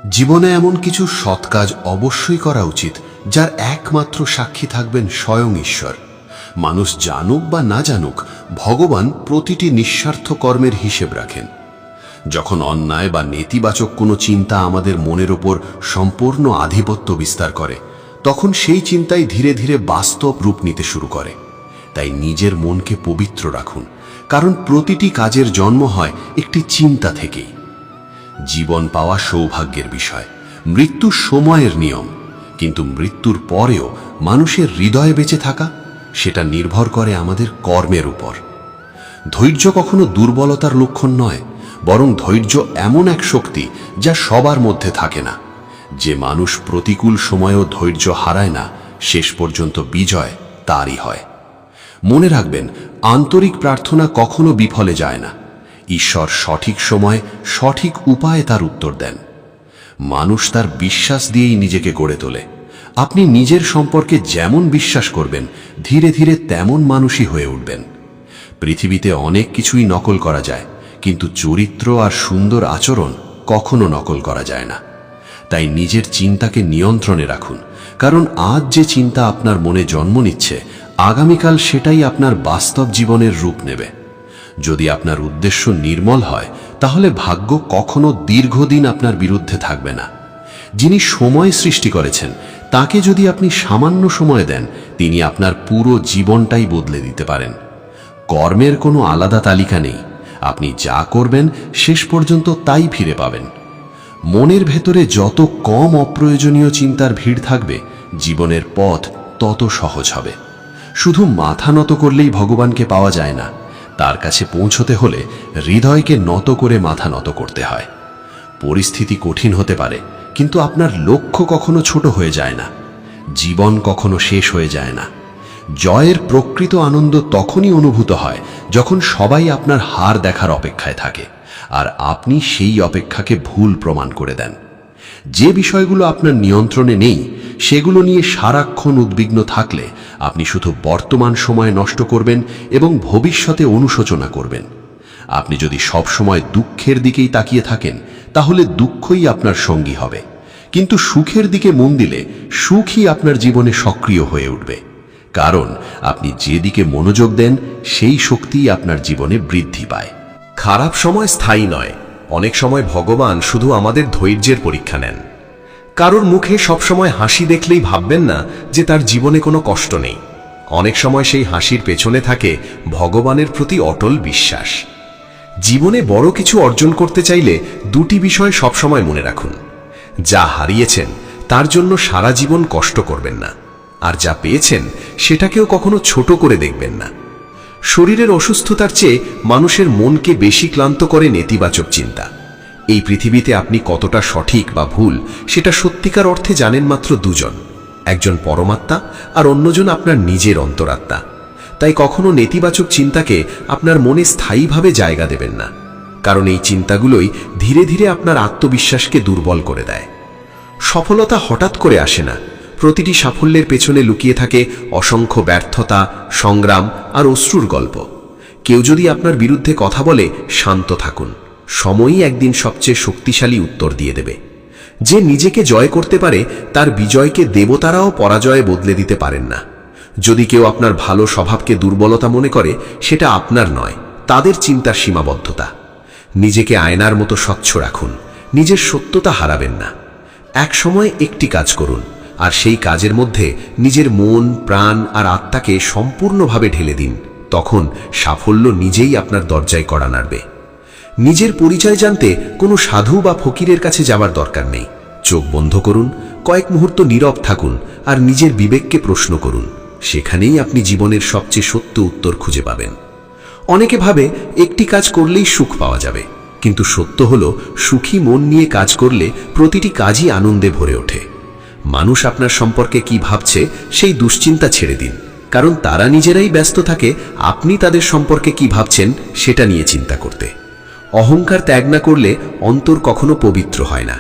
জীবনে এমন কিছু সৎ কাজ অবশ্যই করা উচিত যার একমাত্র সাক্ষী থাকবেন স্বয়ং ঈশ্বর। মানুষ জানুক বা না জানুক, ভগবান প্রতিটি নিঃস্বার্থ কর্মের হিসেব রাখেন। যখন অন্যায় বা নেতিবাচক কোনো চিন্তা আমাদের মনের ওপর সম্পূর্ণ আধিপত্য বিস্তার করে, তখন সেই চিন্তাই ধীরে ধীরে বাস্তব রূপ নিতে শুরু করে। তাই নিজের মনকে পবিত্র রাখুন, কারণ প্রতিটি কাজের জন্ম হয় একটি চিন্তা থেকেই। জীবন পাওয়া সৌভাগ্যের বিষয়, মৃত্যু সময়ের নিয়ম, কিন্তু মৃত্যুর পরেও মানুষের হৃদয়ে বেঁচে থাকা, সেটা নির্ভর করে আমাদের কর্মের উপর। ধৈর্য কখনো দুর্বলতার লক্ষণ নয়, বরং ধৈর্য এমন এক শক্তি যা সবার মধ্যে থাকে না। যে মানুষ প্রতিকূল সময়েও ধৈর্য হারায় না, শেষ পর্যন্ত বিজয় তারই হয়। মনে রাখবেন, আন্তরিক প্রার্থনা কখনো বিফলে যায় না। ঈশ্বর সঠিক সময়ে সঠিক উপায়ে তার উত্তর দেন। মানুষ তার বিশ্বাস দিয়েই নিজেকে গড়ে তোলে। আপনি নিজের সম্পর্কে যেমন বিশ্বাস করবেন, ধীরে ধীরে তেমন মানুষই হয়ে উঠবেন। পৃথিবীতে অনেক কিছুই নকল করা যায়, কিন্তু চরিত্র আর সুন্দর আচরণ কখনো নকল করা যায় না। তাই নিজের চিন্তাকে নিয়ন্ত্রণে রাখুন, কারণ আজ যে চিন্তা আপনার মনে জন্ম নিচ্ছে, আগামীকাল সেটাই আপনার বাস্তব জীবনের রূপ নেবে। যদি আপনার উদ্দেশ্য নির্মল হয়, তাহলে ভাগ্য কখনো দীর্ঘদিন আপনার বিরুদ্ধে থাকবে না। যিনি সময় সৃষ্টি করেছেন, তাকে যদি আপনি সামান্য সময় দেন, তিনি আপনার পুরো জীবনটাই বদলে দিতে পারেন। কর্মের কোনো আলাদা তালিকা নেই। আপনি যা করবেন শেষ পর্যন্ত তাই ফিরে পাবেন। মনের ভেতরে যত কম অপ্রয়োজনীয় চিন্তার ভিড় থাকবে, জীবনের পথ তত সহজ হবে। শুধু মাথা নত করলেই ভগবানকে পাওয়া যায় না। তার কাছে পৌঁছতে হলে হৃদয়কে নত করে মাথা নত করতে হয়। পরিস্থিতি কঠিন হতে পারে, কিন্তু আপনার লক্ষ্য কখনো ছোট হয়ে যায় না। জীবন কখনো শেষ হয়ে যায় না। জয়ের প্রকৃত আনন্দ তখনই অনুভূত হয় যখন সবাই আপনার হার দেখার অপেক্ষায় থাকে, আর আপনি সেই অপেক্ষাকে ভুল প্রমাণ করে দেন। যে বিষয়গুলো আপনার নিয়ন্ত্রণে নেই, সেগুলো নিয়ে সারাক্ষণ উদ্বিগ্ন থাকলে আপনি শুধু বর্তমান সময় নষ্ট করবেন এবং ভবিষ্যতে অনুশোচনা করবেন। আপনি যদি সব সময় দুঃখের দিকেই তাকিয়ে থাকেন, তাহলে দুঃখই আপনার সঙ্গী হবে। কিন্তু সুখের দিকে মন দিলে সুখই আপনার জীবনে সক্রিয় হয়ে উঠবে। কারণ আপনি যেদিকে মনোযোগ দেন, সেই শক্তিই আপনার জীবনে বৃদ্ধি পায়। খারাপ সময় স্থায়ী নয়। অনেক সময় ভগবান শুধু আমাদের ধৈর্যের পরীক্ষা নেন। কারোর মুখে সবসময় হাসি দেখলেই ভাববেন না যে তার জীবনে কোনো কষ্ট নেই। অনেক সময় সেই হাসির পেছনে থাকে ভগবানের প্রতি অটল বিশ্বাস। জীবনে বড় কিছু অর্জন করতে চাইলে দুটি বিষয় সবসময় মনে রাখুন। যা হারিয়েছেন তার জন্য সারা জীবন কষ্ট করবেন না, আর যা পেয়েছেন সেটাকেও কখনো ছোট করে দেখবেন না। শরীরের অসুস্থতার চেয়ে মানুষের মনকে বেশি ক্লান্ত করে নেতিবাচক চিন্তা। এই পৃথিবীতে আপনি কতটা সঠিক বা ভুল, সেটা সত্যিকার অর্থে জানেন মাত্র দুজন, একজন পরমাত্মা আর অন্যজন আপনার নিজের অন্তরাত্মা। তাই কখনো নেতিবাচক চিন্তাকে আপনার মনে স্থায়ীভাবে জায়গা দেবেন না, কারণ এই চিন্তাগুলোই ধীরে ধীরে আপনার আত্মবিশ্বাসকে দুর্বল করে দেয়। সফলতা হঠাৎ করে আসে না। প্রতিটি সাফল্যের পেছনে লুকিয়ে থাকে অসংখ্য ব্যর্থতা, সংগ্রাম আর অশ্রুর গল্প। কেউ যদি আপনার বিরুদ্ধে কথা বলে, শান্ত থাকুন। সময়ই একদিন সবচেয়ে শক্তিশালী উত্তর দিয়ে দেবে। যে নিজেকে জয় করতে পারে, তার বিজয়কে দেবতারাও পরাজয়ে বদলে দিতে পারেন না। যদি কেউ আপনার ভালো স্বভাবকে দুর্বলতা মনে করে, সেটা আপনার নয়, তাদের চিন্তার সীমাবদ্ধতা। নিজেকে আয়নার মতো স্বচ্ছ রাখুন। নিজের সত্যতা হারাবেন না। এক সময় একটি কাজ করুন, আর সেই কাজের মধ্যে নিজের মন, প্রাণ আর আত্মাকে সম্পূর্ণভাবে ঢেলে দিন। তখন সাফল্য নিজেই আপনার দরজায় কড়া নাড়বে। নিজের পরিচয় জানতে কোনো সাধু বা ফকিরের কাছে যাওয়ার দরকার নেই। চোখ বন্ধ করুন, কয়েক মুহূর্ত নীরব থাকুন আর নিজের বিবেককে প্রশ্ন করুন। সেখানেই আপনি জীবনের সবচেয়ে সত্য উত্তর খুঁজে পাবেন। অনেকে ভাবে একটি কাজ করলেই সুখ পাওয়া যাবে, কিন্তু সত্য হলো, সুখী মন নিয়ে কাজ করলে প্রতিটি কাজই আনন্দে ভরে ওঠে। মানুষ আপনার সম্পর্কে কি ভাবছে সেই দুশ্চিন্তা ছেড়ে দিন, কারণ তারা নিজেরাই ব্যস্ত থাকে আপনি তাদের সম্পর্কে কি ভাবছেন সেটা নিয়ে চিন্তা করতে। অহংকার ত্যাগ না করলে অন্তর কখনো পবিত্র হয় না।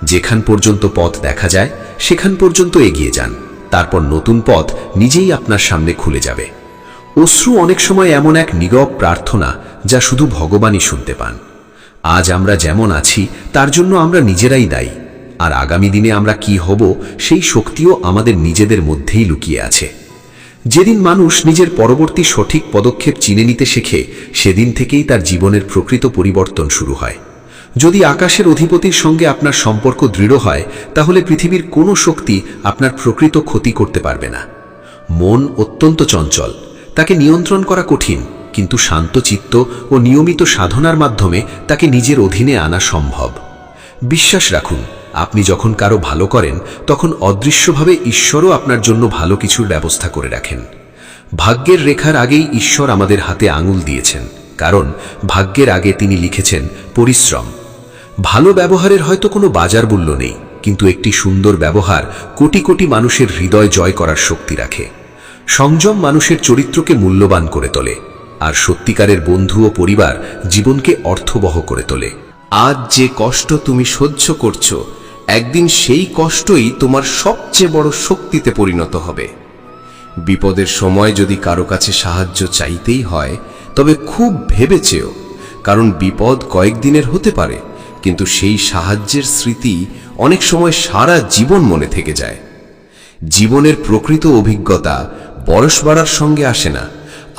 যেখান পর্যন্ত পথ দেখা যায় সেখান পর্যন্ত এগিয়ে যান, তারপর নতুন পথ নিজেই আপনার সামনে খুলে যাবে। অশ্রু অনেক সময় এমন এক নীরব প্রার্থনা যা শুধু ভগবানই শুনতে পান। আজ আমরা যেমন আছি তার জন্য আমরা নিজেরাই দায়ী। আর আগামী দিনে আমরা কি হব সেই শক্তিও আমাদের নিজেদের মধ্যেই লুকিয়ে আছে। যেদিন মানুষ নিজের পরবর্তী সঠিক পদক্ষেপ চিনে নিতে শেখে, সেদিন থেকেই তার জীবনের প্রকৃত পরিবর্তন শুরু হয়। যদি আকাশের অধিপতির সঙ্গে আপনার সম্পর্ক দৃঢ় হয়, তাহলে পৃথিবীর কোনো শক্তি আপনার প্রকৃত ক্ষতি করতে পারবে না। মন অত্যন্ত চঞ্চল, তাকে নিয়ন্ত্রণ করা কঠিন, কিন্তু শান্তচিত্ত ও নিয়মিত সাধনার মাধ্যমে তাকে নিজের অধীনে আনা সম্ভব। বিশ্বাস রাখুন, আপনি যখন কারো ভালো করেন, তখন অদৃশ্যভাবে ঈশ্বরও আপনার জন্য ভালো কিছুর ব্যবস্থা করে রাখেন। ভাগ্যের রেখার আগেই ঈশ্বর আমাদের হাতে আঙুল দিয়েছেন, কারণ ভাগ্যের আগে তিনি লিখেছেন পরিশ্রম। ভালো ব্যবহারের হয়তো কোনো বাজার মূল্য নেই, কিন্তু একটি সুন্দর ব্যবহার কোটি কোটি মানুষের হৃদয় জয় করার শক্তি রাখে। সংযম মানুষের চরিত্রকে মূল্যবান করে তোলে, আর সত্যিকারের বন্ধু ও পরিবার জীবনকে অর্থবহ করে তোলে। আজ যে কষ্ট তুমি সহ্য করছো, একদিন সেই কষ্টই তোমার সবচেয়ে বড় শক্তিতে পরিণত হবে। বিপদের সময় যদি কারো কাছে সাহায্য চাইতেই হয়, তবে খুব ভেবে চেও, কারণ বিপদ কয়েকদিনের হতে পারে, কিন্তু সেই সাহায্যের স্মৃতি অনেক সময় সারা জীবন মনে থেকে যায়। জীবনের প্রকৃত অভিজ্ঞতা বয়স বাড়ার সঙ্গে আসে না,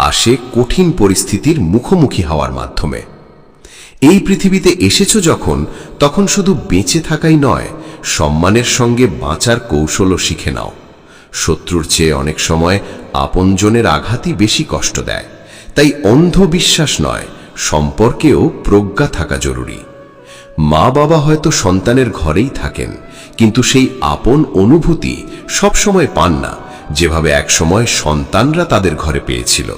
আসে কঠিন পরিস্থিতির মুখোমুখি হওয়ার মাধ্যমে। এই পৃথিবীতে এসেছো যখন, তখন শুধু বেঁচে থাকাই নয়, সম্মানের সঙ্গে বাঁচার কৌশলও শিখে নাও। শত্রুর চেয়ে অনেক সময় আপনজনের আঘাতই বেশি কষ্ট দেয়, তাই অন্ধ বিশ্বাস নয়, সম্পর্কেও প্রজ্ঞা থাকা জরুরি। মা বাবা হয়তো সন্তানের ঘরেই থাকেন, কিন্তু সেই আপন অনুভূতি সবসময় পান না, যেভাবে একসময় সন্তানরা তাদের ঘরে পেয়েছিল।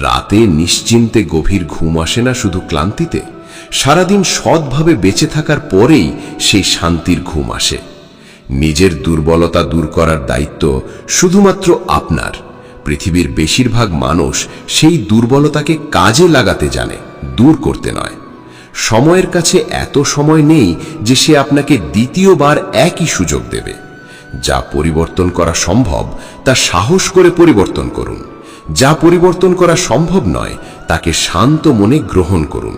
রাতে নিশ্চিন্তে গভীর ঘুম আসে না শুধু ক্লান্তিতে, সারাদিন সৎভাবে বেঁচে থাকার পরেই সেই শান্তির ঘুম আসে। নিজের দুর্বলতা দূর করার দায়িত্ব শুধুমাত্র আপনার। পৃথিবীর বেশিরভাগ মানুষ সেই দুর্বলতাকে কাজে লাগাতে জানে, দূর করতে নয়। সময়ের কাছে এত সময় নেই যে সে আপনাকে দ্বিতীয়বার একই সুযোগ দেবে। যা পরিবর্তন করা সম্ভব তা সাহস করে পরিবর্তন করুন। যা পরিবর্তন করা সম্ভব নয়, তাকে শান্ত মনে গ্রহণ করুন।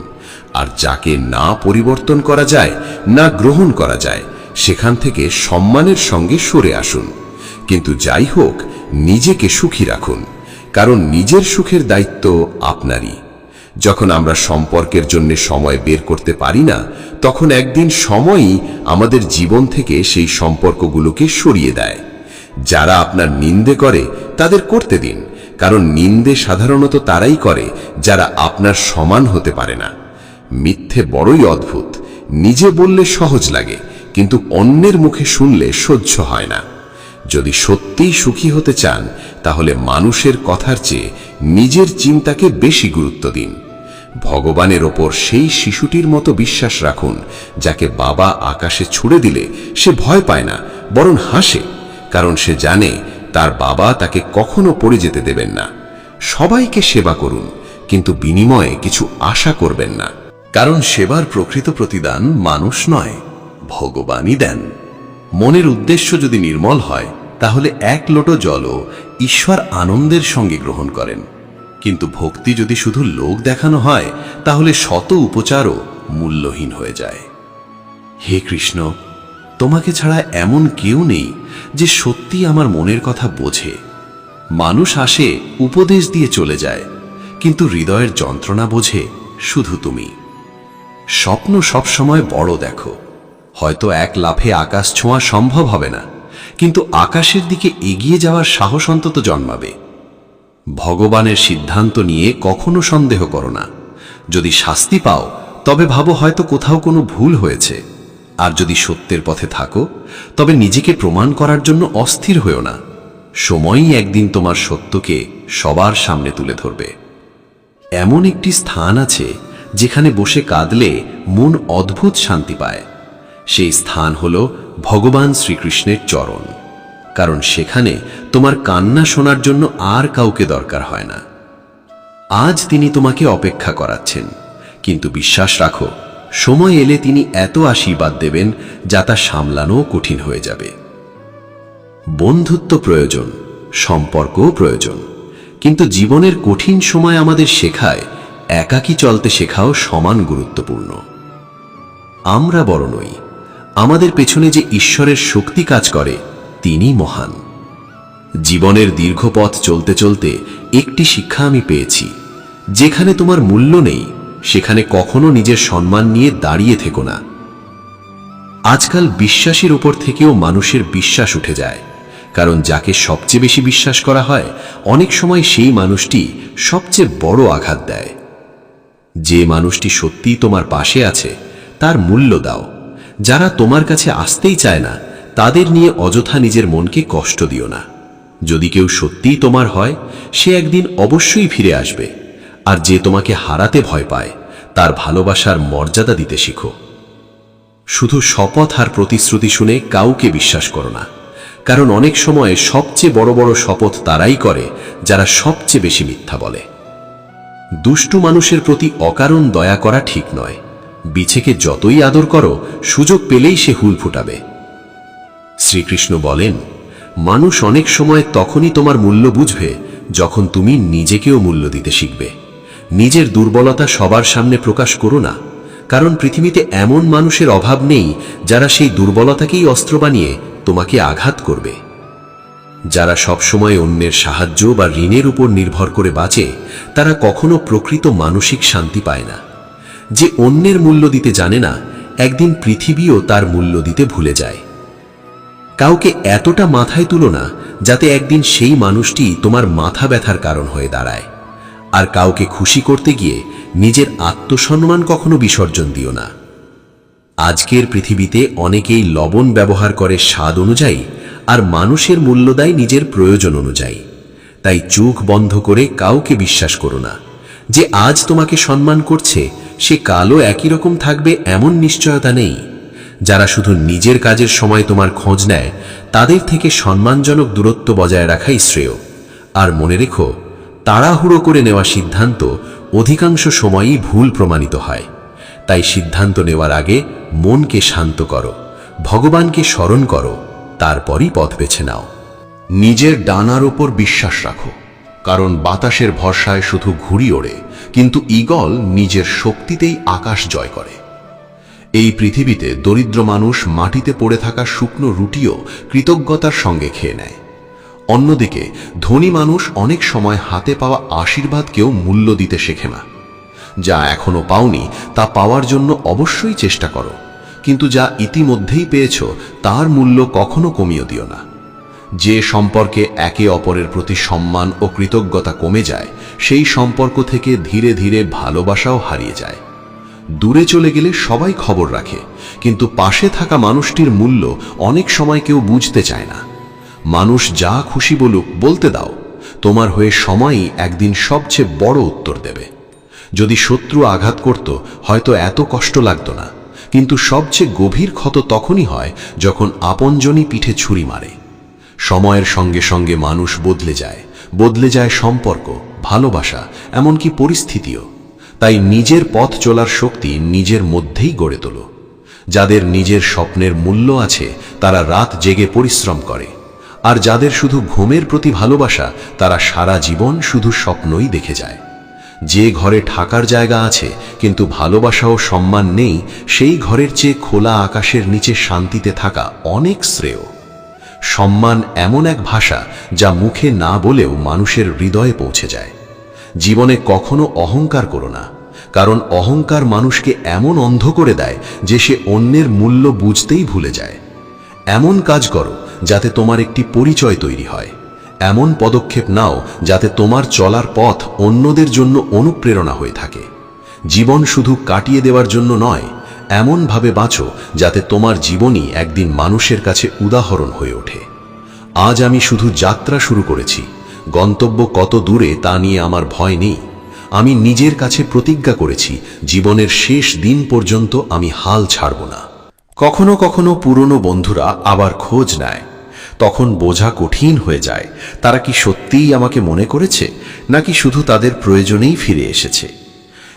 আর যাকে না পরিবর্তন করা যায়, না গ্রহণ করা যায়, সেখান থেকে সম্মানের সঙ্গে সরে আসুন। কিন্তু যাই হোক, নিজেকে সুখী রাখুন, কারণ নিজের সুখের দায়িত্ব আপনারই। যখন আমরা সম্পর্কের জন্য সময় বের করতে পারি না, তখন একদিন সময়ই আমাদের জীবন থেকে সেই সম্পর্কগুলোকে সরিয়ে দেয়। যারা আপনার নিন্দে করে তাদের করতে দিন, কারণ নিন্দে সাধারণত তারাই করে যারা আপনার সমান হতে পারে না। মিথ্যে বড়ই অদ্ভুত, নিজে বললে সহজ লাগে, কিন্তু অন্যের মুখে শুনলে সহ্য হয় না। যদি সত্যিই সুখী হতে চান, তাহলে মানুষের কথার চেয়ে নিজের চিন্তাকে বেশি গুরুত্ব দিন। ভগবানের ওপর সেই শিশুটির মতো বিশ্বাস রাখুন, যাকে বাবা আকাশে ছুড়ে দিলে সে ভয় পায় না, বরং হাসে, কারণ সে জানে তার বাবা তাকে কখনো পড়ে যেতে দেবেন না। সবাইকে সেবা করুন, কিন্তু বিনিময়ে কিছু আশা করবেন না, কারণ সেবার প্রকৃত প্রতিদান মানুষ নয়, ভগবানই দেন। মনের উদ্দেশ্য যদি নির্মল হয়, তাহলে এক লোটো জলও ঈশ্বর আনন্দের সঙ্গে গ্রহণ করেন। কিন্তু ভক্তি যদি শুধু লোক দেখানো হয়, তাহলে শত উপচারও মূল্যহীন হয়ে যায়। হে কৃষ্ণ, তোমাকে ছাড়া এমন কেউ নেই যে সত্যি আমার মনের কথা বোঝে। মানুষ আসে, উপদেশ দিয়ে চলে যায়, কিন্তু হৃদয়ের যন্ত্রণা বোঝে শুধু তুমি। স্বপ্ন সবসময় বড় দেখো, হয়তো এক লাফে আকাশ ছোঁয়া সম্ভব হবে না, কিন্তু আকাশের দিকে এগিয়ে যাওয়ার সাহস অন্তত জন্মাবে। ভগবানের সিদ্ধান্ত নিয়ে কখনো সন্দেহ করো না। যদি শাস্তি পাও, তবে ভাবো হয়তো কোথাও কোনো ভুল হয়েছে। আর যদি সত্যের পথে থাকো, তবে নিজেকে প্রমাণ করার জন্য অস্থির হয়েও না। সময়ই একদিন তোমার সত্যকে সবার সামনে তুলে ধরবে। এমন একটি স্থান আছে যেখানে বসে কাঁদলে মন অদ্ভুত শান্তি পায়। সেই স্থান হল ভগবান শ্রীকৃষ্ণের চরণ, কারণ সেখানে তোমার কান্না শোনার জন্য আর কাউকে দরকার হয় না। আজ তিনি তোমাকে অপেক্ষা করাচ্ছেন, কিন্তু বিশ্বাস রাখো, সময় এলে তিনি এত আশীর্বাদ দেবেন যা তা সামলানো কঠিন হয়ে যাবে। বন্ধুত্ব প্রয়োজন, সম্পর্কও প্রয়োজন, কিন্তু জীবনের কঠিন সময় আমাদের শেখায় একাকী চলতে শেখাও সমান গুরুত্বপূর্ণ। আমরা বড় নই, আমাদের পেছনে যে ঈশ্বরের শক্তি কাজ করে তিনি মহান। জীবনের দীর্ঘ পথ চলতে চলতে একটি শিক্ষা আমি পেয়েছি, যেখানে তোমার মূল্য নেই সেখানে কখনো নিজের সম্মান নিয়ে দাঁড়িয়ে থেকো না। আজকাল বিশ্বাসের উপর থেকেও মানুষের বিশ্বাস উঠে যায়, কারণ যাকে সবচেয়ে বেশি বিশ্বাস করা হয় অনেক সময় সেই মানুষটি সবচেয়ে বড় আঘাত দেয়। যে মানুষটি সত্যিই তোমার পাশে আছে তার মূল্য দাও। যারা তোমার কাছে আসতেই চায় না তাদের নিয়ে অযথা নিজের মনকে কষ্ট দিও না। যদি কেউ সত্যিই তোমার হয় সে একদিন অবশ্যই ফিরে আসবে, আর যে তোমাকে হারাতে ভয় পায় তার ভালোবাসার মর্যাদা দিতে শিখো। শুধু শপথ আর প্রতিশ্রুতি শুনে কাউকে বিশ্বাস করো না, কারণ অনেক সময় সবচেয়ে বড় বড় শপথ তারাই করে যারা সবচেয়ে বেশি মিথ্যা বলে। দুষ্টু মানুষের প্রতি অকারণ দয়া করা ঠিক নয়। বিছেকে যতই আদর করো সুযোগ পেলেই সে হুল ফুটাবে। শ্রীকৃষ্ণ বলেন, মানুষ অনেক সময় তখনই তোমার মূল্য বুঝবে যখন তুমি নিজেকেও মূল্য দিতে শিখবে। নিজের দুর্বলতা সবার সামনে প্রকাশ করো না, কারণ পৃথিবীতে এমন মানুষের অভাব নেই যারা সেই দুর্বলতাকেই অস্ত্র বানিয়ে তোমাকে আঘাত করবে। যারা সবসময় অন্যের সাহায্য বা ঋণের উপর নির্ভর করে বাঁচে তারা কখনো প্রকৃত মানসিক শান্তি পায় না। যে অন্যের মূল্য দিতে জানে না একদিন পৃথিবীও তার মূল্য দিতে ভুলে যায়। কাউকে এতটা মাথায় তুলো না যাতে একদিন সেই মানুষটি তোমার মাথা ব্যথার কারণ হয়ে দাঁড়ায়। আর কাউকে খুশি করতে গিয়ে নিজের আত্মসম্মান কখনো বিসর্জন দিও না। আজকের পৃথিবীতে অনেকেই লবণ ব্যবহার করে স্বাদ অনুযায়ী, আর মানুষের মূল্য দেয় নিজের প্রয়োজন অনুযায়ী। তাই চোখ বন্ধ করে কাউকে বিশ্বাস করো না। যে আজ তোমাকে সম্মান করছে সে কালও একই রকম থাকবে এমন নিশ্চয়তা নেই। যারা শুধু নিজের কাজের সময় তোমার খোঁজ নেয় তাদের থেকে সম্মানজনক দূরত্ব বজায় রাখাই শ্রেয়। আর মনে রেখো, তাড়াহুড়ো করে নেওয়া সিদ্ধান্ত অধিকাংশ সময়ই ভুল প্রমাণিত হয়। তাই সিদ্ধান্ত নেওয়ার আগে মনকে শান্ত করো, ভগবানকে স্মরণ করো, তারপরই পথ বেছে নাও। নিজের ডানার ওপর বিশ্বাস রাখো, কারণ বাতাসের ভরসায় শুধু ঘুড়ি ওড়ে, কিন্তু ঈগল নিজের শক্তিতেই আকাশ জয় করে। এই পৃথিবীতে দরিদ্র মানুষ মাটিতে পড়ে থাকা শুকনো রুটিও কৃতজ্ঞতার সঙ্গে খেয়ে নেয়। অন্যদিকে ধনী মানুষ অনেক সময় হাতে পাওয়া আশীর্বাদকেও মূল্য দিতে শেখে না। যা এখনো পাওনি তা পাওয়ার জন্য অবশ্যই চেষ্টা করো, কিন্তু যা ইতিমধ্যেই পেয়েছ তার মূল্য কখনো কমিয়ে দিও না। যে সম্পর্কে একে অপরের প্রতি সম্মান ও কৃতজ্ঞতা কমে যায় সেই সম্পর্ক থেকে ধীরে ধীরে ভালোবাসাও হারিয়ে যায়। দূরে চলে গেলে সবাই খবর রাখে, কিন্তু পাশে থাকা মানুষটির মূল্য অনেক সময় কেউ বুঝতে চায় না। মানুষ যা খুশি বলুক বলতে দাও, তোমার হয়ে সময়ই একদিন সবচেয়ে বড় উত্তর দেবে। যদি শত্রু আঘাত করত হয়তো এত কষ্ট লাগতো না, কিন্তু সবচেয়ে গভীর ক্ষত তখনই হয় যখন আপনজনই পিঠে ছুরি মারে। সময়ের সঙ্গে সঙ্গে মানুষ বদলে যায় সম্পর্ক, ভালোবাসা, এমনকি পরিস্থিতিও। তাই নিজের পথ চলার শক্তি নিজের মধ্যেই গড়ে তোলো। যাদের নিজের স্বপ্নের মূল্য আছে তারা রাত জেগে পরিশ্রম করে, আর যাদের শুধু ঘুমের প্রতি ভালোবাসা তারা সারা জীবন শুধু স্বপ্নই দেখে যায়। যে ঘরে থাকার জায়গা আছে কিন্তু ভালোবাসা ও সম্মান নেই, সেই ঘরের চেয়ে খোলা আকাশের নিচে শান্তিতে থাকা অনেক শ্রেয়। সম্মান এমন এক ভাষা যা মুখে না বলেও মানুষের হৃদয়ে পৌঁছে যায়। জীবনে কখনো অহংকার করো না, কারণ অহংকার মানুষকে এমন অন্ধ করে দেয় যে সে অন্যের মূল্য বুঝতেই ভুলে যায়। এমন কাজ করো যাতে তোমার একটি পরিচয় তৈরি হয়। এমন পদক্ষেপ নাও যাতে তোমার চলার পথ অন্যদের জন্য অনুপ্রেরণা হয়ে থাকে। জীবন শুধু কাটিয়ে দেওয়ার জন্য নয়, এমনভাবে বাঁচো যাতে তোমার জীবনই একদিন মানুষের কাছে উদাহরণ হয়ে ওঠে। আজ আমি শুধু যাত্রা শুরু করেছি, গন্তব্য কত দূরে তা নিয়ে আমার ভয় নেই। আমি নিজের কাছে প্রতিজ্ঞা করেছি জীবনের শেষ দিন পর্যন্ত আমি হাল ছাড়ব না। কখনো কখনো পুরনো বন্ধুরা আবার খোঁজ নেয়, তখন বোঝা কঠিন হয়ে যায় তারা কি সত্যিই আমাকে মনে করেছে নাকি শুধু তাদের প্রয়োজনেই ফিরে এসেছে।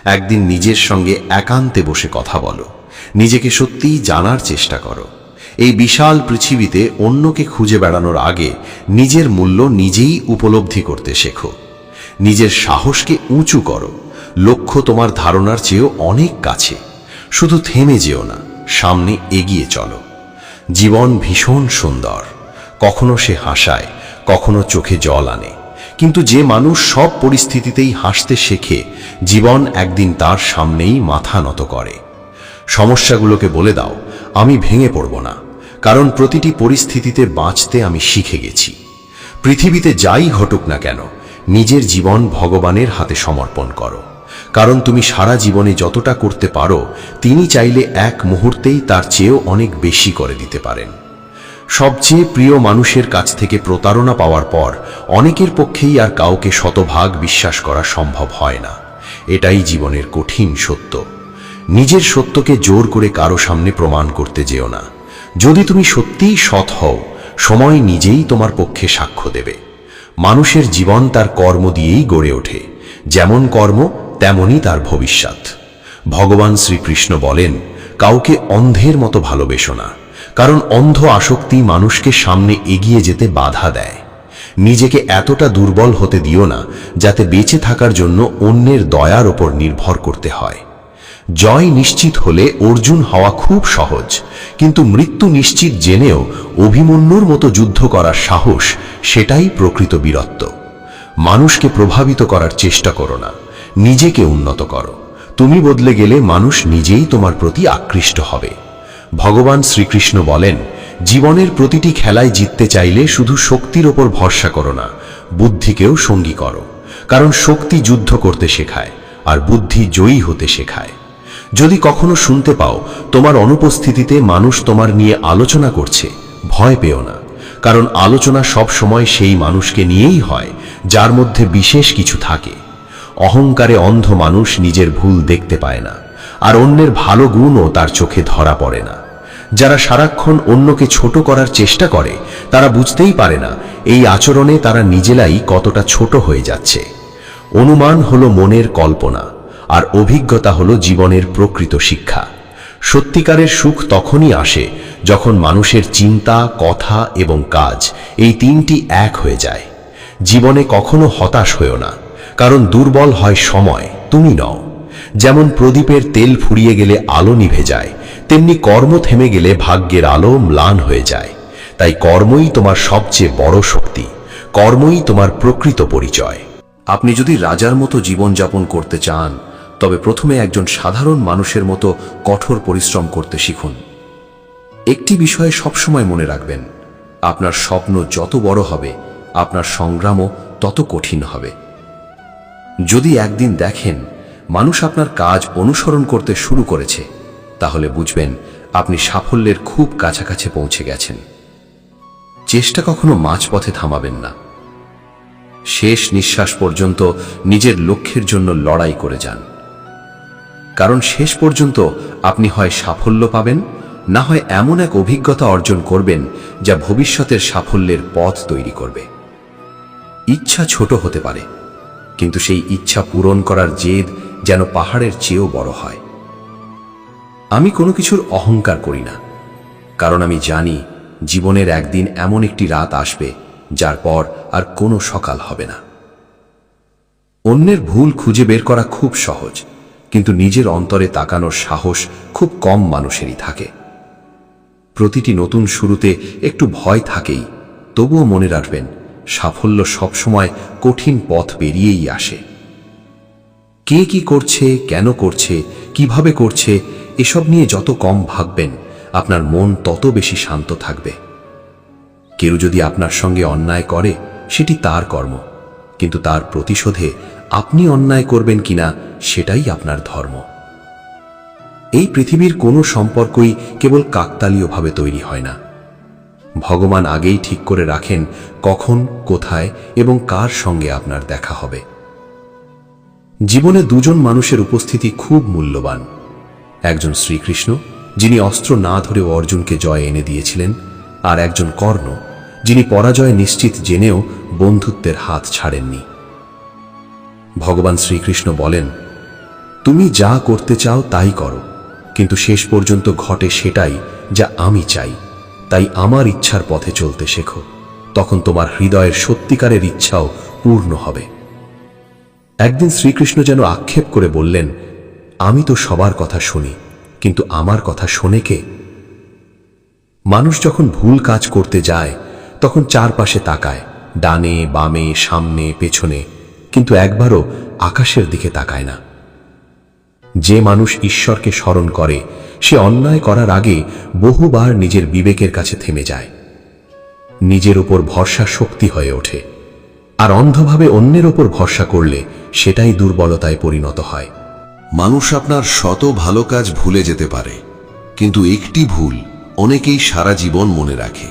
একদিন নিজের সঙ্গে একান্তে বসে কথা বলো, নিজেকে সত্যিই জানার চেষ্টা করো। এই বিশাল পৃথিবীতে অন্যকে খুঁজে বেড়ানোর আগে নিজের মূল্য নিজেই উপলব্ধি করতে শেখো। নিজের সাহসকে উঁচু করো, লক্ষ্য তোমার ধারণার চেয়েও অনেক কাছে। শুধু থেমে যেও না, সামনে এগিয়ে চলো। জীবন ভীষণ সুন্দর, কখনো সে হাসায়, কখনো চোখে জল আনে, কিন্তু যে মানুষ সব পরিস্থিতিতেই হাসতে শেখে, জীবন একদিন তার সামনেই মাথা নত করে। সমস্যাগুলোকে বলে দাও, আমি ভেঙে পড়ব না, কারণ প্রতিটি পরিস্থিতিতে বাঁচতে আমি শিখে গেছি। পৃথিবীতে যাই ঘটুক না কেন, নিজের জীবন ভগবানের হাতে সমর্পণ করো, কারণ তুমি সারা জীবনে যতটা করতে পারো তিনি চাইলে এক মুহূর্তেই তার চেয়েও অনেক বেশি করে দিতে পারেন। সবচেয়ে প্রিয় মানুষের কাছ থেকে প্রতারণা পাওয়ার পর অনেকের পক্ষেই আর কাউকে শতভাগ বিশ্বাস করা সম্ভব হয় না। এটাই জীবনের কঠিন সত্য। নিজের সত্যকে জোর করে কারো সামনে প্রমাণ করতে যেও না। যদি তুমি সত্যিই সৎ হও, সময় নিজেই তোমার পক্ষে সাক্ষ্য দেবে। মানুষের জীবন তার কর্ম দিয়েই গড়ে ওঠে, যেমন কর্ম তেমনই তার ভবিষ্যৎ। ভগবান শ্রীকৃষ্ণ বলেন, কাউকে অন্ধের মতো ভালোবেসো না, কারণ অন্ধ আসক্তি মানুষকে সামনে এগিয়ে যেতে বাধা দেয়। নিজেকে এতটা দুর্বল হতে দিও না যাতে বেঁচে থাকার জন্য অন্যের দয়ার ওপর নির্ভর করতে হয়। জয় নিশ্চিত হলে অর্জুন হওয়া খুব সহজ, কিন্তু মৃত্যু নিশ্চিত জেনেও অভিমন্যুর মতো যুদ্ধ করার সাহস, সেটাই প্রকৃত বীরত্ব। মানুষকে প্রভাবিত করার চেষ্টা করো না, নিজেকে উন্নত করো। তুমি বদলে গেলে মানুষ নিজেই তোমার প্রতি আকৃষ্ট হবে। ভগবান শ্রীকৃষ্ণ বলেন, জীবনের প্রতিটি খেলায় জিততে চাইলে শুধু শক্তির ওপর ভরসা করো না, বুদ্ধিকেও সঙ্গী করো, কারণ শক্তি যুদ্ধ করতে শেখায় আর বুদ্ধি জয়ী হতে শেখায়। যদি কখনো শুনতে পাও তোমার অনুপস্থিতিতে মানুষ তোমার নিয়ে আলোচনা করছে, ভয় পেও না, কারণ আলোচনা সব সময় সেই মানুষকে নিয়েই হয় যার মধ্যে বিশেষ কিছু থাকে। অহংকারে অন্ধ মানুষ নিজের ভুল দেখতে পায় না, আর অন্যের ভালো গুণও তার চোখে ধরা পড়ে না। যারা সারাক্ষণ অন্যকে ছোট করার চেষ্টা করে, তারা বুঝতেই পারে না এই আচরণে তারা নিজেরাই কতটা ছোট হয়ে যাচ্ছে। অনুমান হলো মনের কল্পনা, আর অভিজ্ঞতা হলো জীবনের প্রকৃত শিক্ষা। সত্যিকারের সুখ তখনই আসে যখন মানুষের চিন্তা, কথা এবং কাজ এই তিনটি এক হয়ে যায়। জীবনে কখনো হতাশ হয়েও না, কারণ দুর্বল হয় সময়, তুমি নও। যেমন প্রদীপের তেল ফুরিয়ে গেলে আলো নিভে যায়, তেমনি কর্ম থেমে গেলে ভাগ্যের আলো ম্লান হয়ে যায়। তাই কর্মই তোমার সবচেয়ে বড় শক্তি, কর্মই তোমার প্রকৃত পরিচয়। আপনি যদি রাজার মতো জীবনযাপন করতে চান, তবে প্রথমে একজন সাধারণ মানুষের মতো কঠোর পরিশ্রম করতে শিখুন। একটি বিষয়ে সবসময় মনে রাখবেন, আপনার স্বপ্ন যত বড় হবে, আপনার সংগ্রামও তত কঠিন হবে। যদি একদিন দেখেন মানুষ আপনার কাজ অনুসরণ করতে শুরু করেছে, তাহলে বুঝবেন আপনি সাফল্যের খুব কাছাকাছি পৌঁছে গেছেন। চেষ্টা কখনো মাঝপথে থামাবেন না। শেষ নিঃশ্বাস পর্যন্ত নিজের লক্ষ্যের জন্য লড়াই করে যান, কারণ শেষ পর্যন্ত আপনি হয় সাফল্য পাবেন, না হয় এমন এক অভিজ্ঞতা অর্জন করবেন যা ভবিষ্যতের সাফল্যের পথ তৈরি করবে। ইচ্ছা ছোট হতে পারে, কিন্তু সেই ইচ্ছা পূরণ করার জেদ যেন পাহাড়ের চেয়েও বড় হয়। আমি কোনো কিছুর অহংকার করি না, কারণ আমি জানি জীবনের একদিন এমন একটি রাত আসবে যার পর আর কোনো সকাল হবে না। অন্যের ভুল খুঁজে বের করা খুব সহজ, কিন্তু নিজের অন্তরে তাকানোর সাহস খুব কম মানুষেরই থাকে। প্রতিটি নতুন শুরুতে একটু ভয় থাকেই, তবুও মনে রাখবেন সাফল্য সবসময় কঠিন পথ পেরিয়েই আসে। কে কি করছে, কেন করছে, কিভাবে করছে, এসব নিয়ে যত কম ভাববেন, আপনার মন তত বেশি শান্ত থাকবে। কেউ যদি আপনার সঙ্গে অন্যায় করে, সেটি তার কর্ম, কিন্তু তার প্রতিশোধে আপনি অন্যায় করবেন কিনা সেটাই আপনার ধর্ম। এই পৃথিবীর কোনো সম্পর্কই কেবল কাকতালীয়ভাবে তৈরি হয় না। ভগবান আগেই ঠিক করে রাখেন কখন, কোথায় এবং কার সঙ্গে আপনার দেখা হবে। জীবনে দুজন মানুষের উপস্থিতি খুব মূল্যবান। একজন শ্রীকৃষ্ণ, যিনি অস্ত্র না ধরেও অর্জুনকে জয় এনে দিয়েছিলেন, আর একজন কর্ণ, যিনি পরাজয় নিশ্চিত জেনেও বন্ধুত্বের হাত ছাড়েননি। ভগবান শ্রীকৃষ্ণ বলেন, তুমি যা করতে চাও তাই করো, কিন্তু শেষ পর্যন্ত ঘটে সেটাই যা আমি চাই। তাই আমার ইচ্ছার পথে চলতে শেখো, তখন তোমার হৃদয়ের সত্যিকারের ইচ্ছাও পূর্ণ হবে। একদিন শ্রীকৃষ্ণ যেন আক্ষেপ করে বললেন, আমি তো সবার কথা শুনি, কিন্তু আমার কথা শোনে কে? মানুষ যখন ভুল কাজ করতে যায় তখন চারপাশে তাকায়, ডানে বামে সামনে পেছনে, কিন্তু একবারও আকাশের দিকে তাকায় না। যে মানুষ ঈশ্বরকে স্মরণ করে সে অন্যায় করার আগে বহুবার নিজের বিবেকের কাছে থেমে যায়। নিজের উপর ভরসা শক্তি হয়ে ওঠে, আর অন্ধভাবে অন্যের ওপর ভরসা করলে সেটাই দুর্বলতায় পরিণত হয়। মানুষ আপনার শত ভালো কাজ ভুলে যেতে পারে, কিন্তু একটি ভুল অনেকেই সারা জীবন মনে রাখে।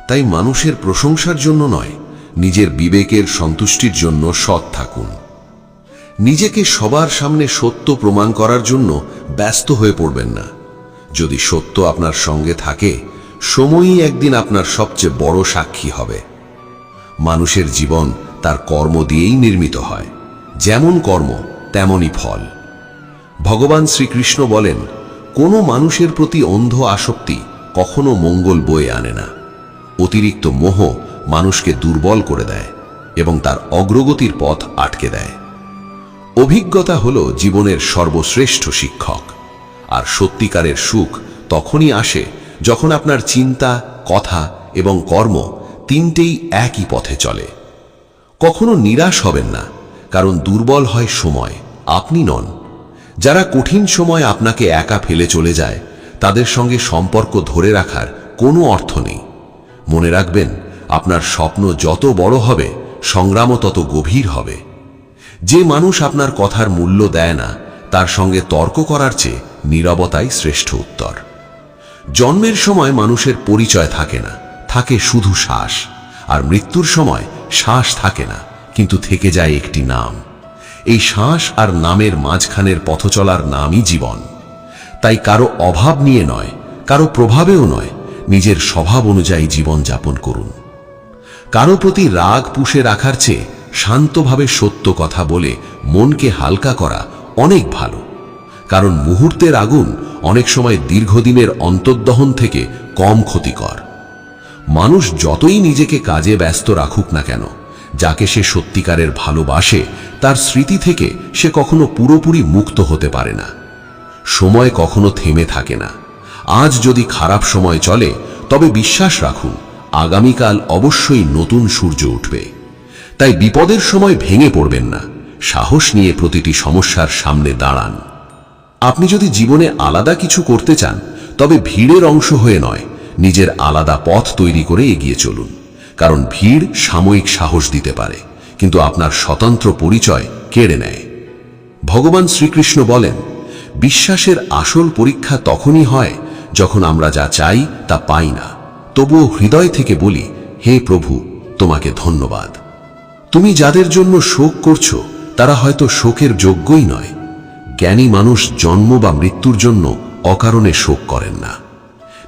তাই মানুষের প্রশংসার জন্য নয়, নিজের বিবেকের সন্তুষ্টির জন্য সৎ থাকুন। নিজেকে সবার সামনে সত্য প্রমাণ করার জন্য ব্যস্ত হয়ে পড়বেন না। যদি সত্য আপনার সঙ্গে থাকে, সময়ই একদিন আপনার সবচেয়ে বড় সাক্ষী হবে। মানুষের জীবন তার কর্ম দিয়েই নির্মিত হয়, যেমন কর্ম তেমনই ফল। ভগবান শ্রীকৃষ্ণ বলেন, কোনো মানুষের প্রতি অন্ধ আসক্তি কখনো মঙ্গল বয়ে আনে না। অতিরিক্ত মোহ মানুষকে দুর্বল করে দেয় এবং তার অগ্রগতির পথ আটকে দেয়। অভিজ্ঞতা হল জীবনের সর্বশ্রেষ্ঠ শিক্ষক, আর সত্যিকারের সুখ তখনই আসে যখন আপনার চিন্তা, কথা এবং কর্ম তিনটেই একই পথে চলে। কখনো নিরাশ হবেন না, কারণ দুর্বল হয় সময়, আপনি নন। যারা কঠিন সময় আপনাকে একা ফেলে চলে যায়, তাদের সঙ্গে সম্পর্ক ধরে রাখার কোনো অর্থ নেই। মনে রাখবেন, আপনার স্বপ্ন যত বড় হবে, সংগ্রামও তত গভীর হবে। যে মানুষ আপনার কথার মূল্য দেয় না, তার সঙ্গে তর্ক করার চেয়ে নীরবতাই শ্রেষ্ঠ উত্তর। জন্মের সময় মানুষের পরিচয় থাকে না, থাকে শুধু শ্বাস। আর মৃত্যুর সময় শ্বাস থাকে না, কিন্তু থেকে যায় একটি নাম। এই শ্বাস আর নামের মাঝখানের পথ চলার নামই জীবন। তাই কারো অভাব নিয়ে নয়, কারো প্রভাবেও নয়, নিজের স্বভাব অনুযায়ী জীবন যাপন করুন। কারো প্রতি রাগ পুষে রাখার চেয়ে শান্তভাবে সত্য কথা বলে মনকে হালকা করা অনেক ভালো। কারণ মুহূর্তের আগুন অনেক সময় দীর্ঘদিনের অন্তর্দহন থেকে কম ক্ষতিকর। মানুষ যতই নিজেকে কাজে ব্যস্ত রাখুক না কেন, যাকে সে সত্যিকারের ভালোবাসে তার স্মৃতি থেকে সে কখনো পুরোপুরি মুক্ত হতে পারে না। সময় কখনো থেমে থাকে না। আজ যদি খারাপ সময় চলে, তবে বিশ্বাস রাখুন, আগামীকাল অবশ্যই নতুন সূর্য উঠবে। তাই বিপদের সময় ভেঙে পড়বেন না, সাহস নিয়ে প্রতিটি সমস্যার সামনে দাঁড়ান। আপনি যদি জীবনে আলাদা কিছু করতে চান, তবে ভিড়ের অংশ হয়ে নয়, নিজের আলাদা পথ তৈরি করে এগিয়ে চলুন। কারণ ভিড় সাময়িক সাহস দিতে পারে, কিন্তু আপনার স্বতন্ত্র পরিচয় কেড়ে নেয়। ভগবান শ্রীকৃষ্ণ বলেন, বিশ্বাসের আসল পরীক্ষা তখনই হয় যখন আমরা যা চাই তা পাই না, তবুও হৃদয় থেকে বলি, হে প্রভু, তোমাকে ধন্যবাদ। তুমি যাদের জন্য শোক করছো, তারা হয়তো শোকের যোগ্যই নয়। জ্ঞানী মানুষ জন্ম বা মৃত্যুর জন্য অকারণে শোক করেন না।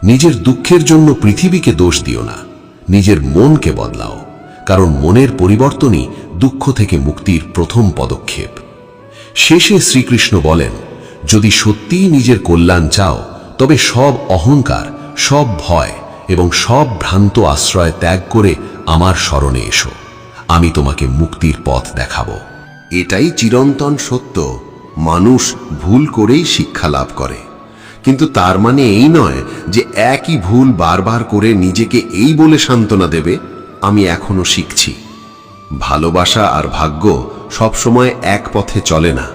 নিজের দুঃখের জন্য পৃথিবীকে দোষ দিও না, নিজের মনকে বদলাও। কারণ মনের পরিবর্তনই দুঃখ থেকে মুক্তির প্রথম পদক্ষেপ। শেষে শ্রীকৃষ্ণ বলেন, যদি সত্যিই নিজের কল্যাণ চাও, তবে সব অহংকার, সব ভয় এবং সব ভ্রান্ত আশ্রয় ত্যাগ করে আমার শরণে এসো। আমি তোমাকে মুক্তির পথ দেখাবো। এটাই চিরন্তন সত্য। মানুষ ভুল করেই শিক্ষা লাভ করে, কিন্তু তার মানে এই নয় যে একই ভুল বারবার করে নিজেকে এই বলে সান্ত্বনা দেবে, আমি এখনো শিখছি। ভালোবাসা আর ভাগ্য সবসময় এক পথে চলে না।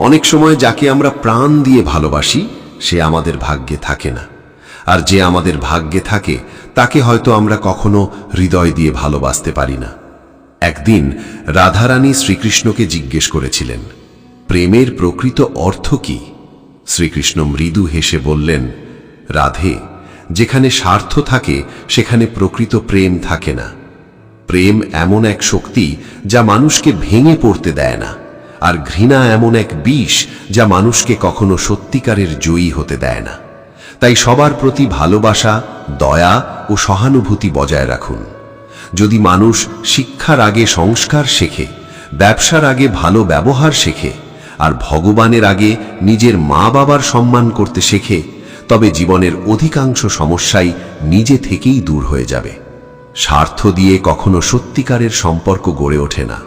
অনেক সময় যাকে আমরা প্রাণ দিয়ে ভালোবাসি, সে আমাদের ভাগ্যে থাকে না। আর যে আমাদের ভাগ্যে থাকে, তাকে হয়তো আমরা কখনো হৃদয় দিয়ে ভালোবাসতে পারি না। একদিন রাধারানী শ্রীকৃষ্ণকে জিজ্ঞেস করেছিলেন, প্রেমের প্রকৃত অর্থ কি? শ্রীকৃষ্ণ মৃদু হেসে বললেন, রাধে, যেখানে স্বার্থ থাকে সেখানে প্রকৃত প্রেম থাকে না। প্রেম এমন এক শক্তি যা মানুষকে ভেঙে পড়তে দেয় না, আর ঘৃণা এমন এক বিষ যা মানুষকে কখনো সত্যিকারের জয়ী হতে দেয় না। তাই সবার প্রতি ভালোবাসা, দয়া ও সহানুভূতি বজায় রাখুন। যদি মানুষ শিক্ষার আগে সংস্কার শেখে, ব্যবসার আগে ভালো ব্যবহার শেখে, আর ভগবানের আগে নিজের মা বাবার সম্মান করতে শেখে, তবে জীবনের অধিকাংশ সমস্যাই নিজে থেকেই দূর হয়ে যাবে। স্বার্থ দিয়ে কখনো সত্যিকারের সম্পর্ক গড়ে ওঠে না,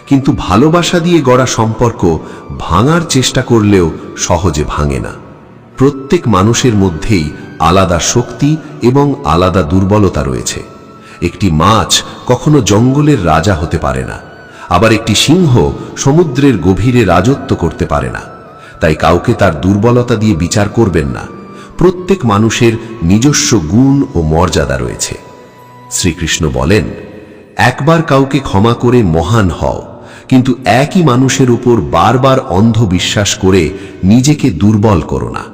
কিন্তু ভালোবাসা দিয়ে গড়া সম্পর্ক ভাঙার চেষ্টা করলেও সহজে ভাঙে না। প্রত্যেক মানুষের মধ্যেই আলাদা শক্তি এবং আলাদা দুর্বলতা রয়েছে। একটি মাছ কখনো জঙ্গলের রাজা হতে পারে না, আবার একটি সিংহ সমুদ্রের গভীরে রাজত্ব করতে পারে না। তাই কাউকে তার দুর্বলতা দিয়ে বিচার করবেন না। প্রত্যেক মানুষের নিজস্ব গুণ ও মর্যাদা রয়েছে। শ্রীকৃষ্ণ বলেন, একবার কাউকে ক্ষমা করে মহান হও, কিন্তু একই মানুষের উপর বারবার অন্ধ বিশ্বাস করে নিজেকে দুর্বল করো না।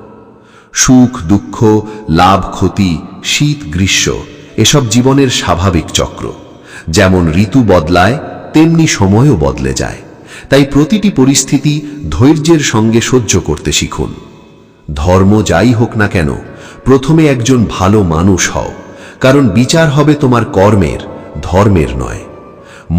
সুখ দুঃখ, লাভ ক্ষতি, শীত গ্রীষ্ম এসব জীবনের স্বাভাবিক চক্র। যেমন ঋতু বদলায় তেমনি সময়ও বদলে যায়। তাই প্রতিটি পরিস্থিতি ধৈর্যের সঙ্গে সহ্য করতে শিখুন। ধর্ম যাই হোক না কেন, প্রথমে একজন ভালো মানুষ হও, কারণ বিচার হবে তোমার কর্মের, ধর্মের নয়।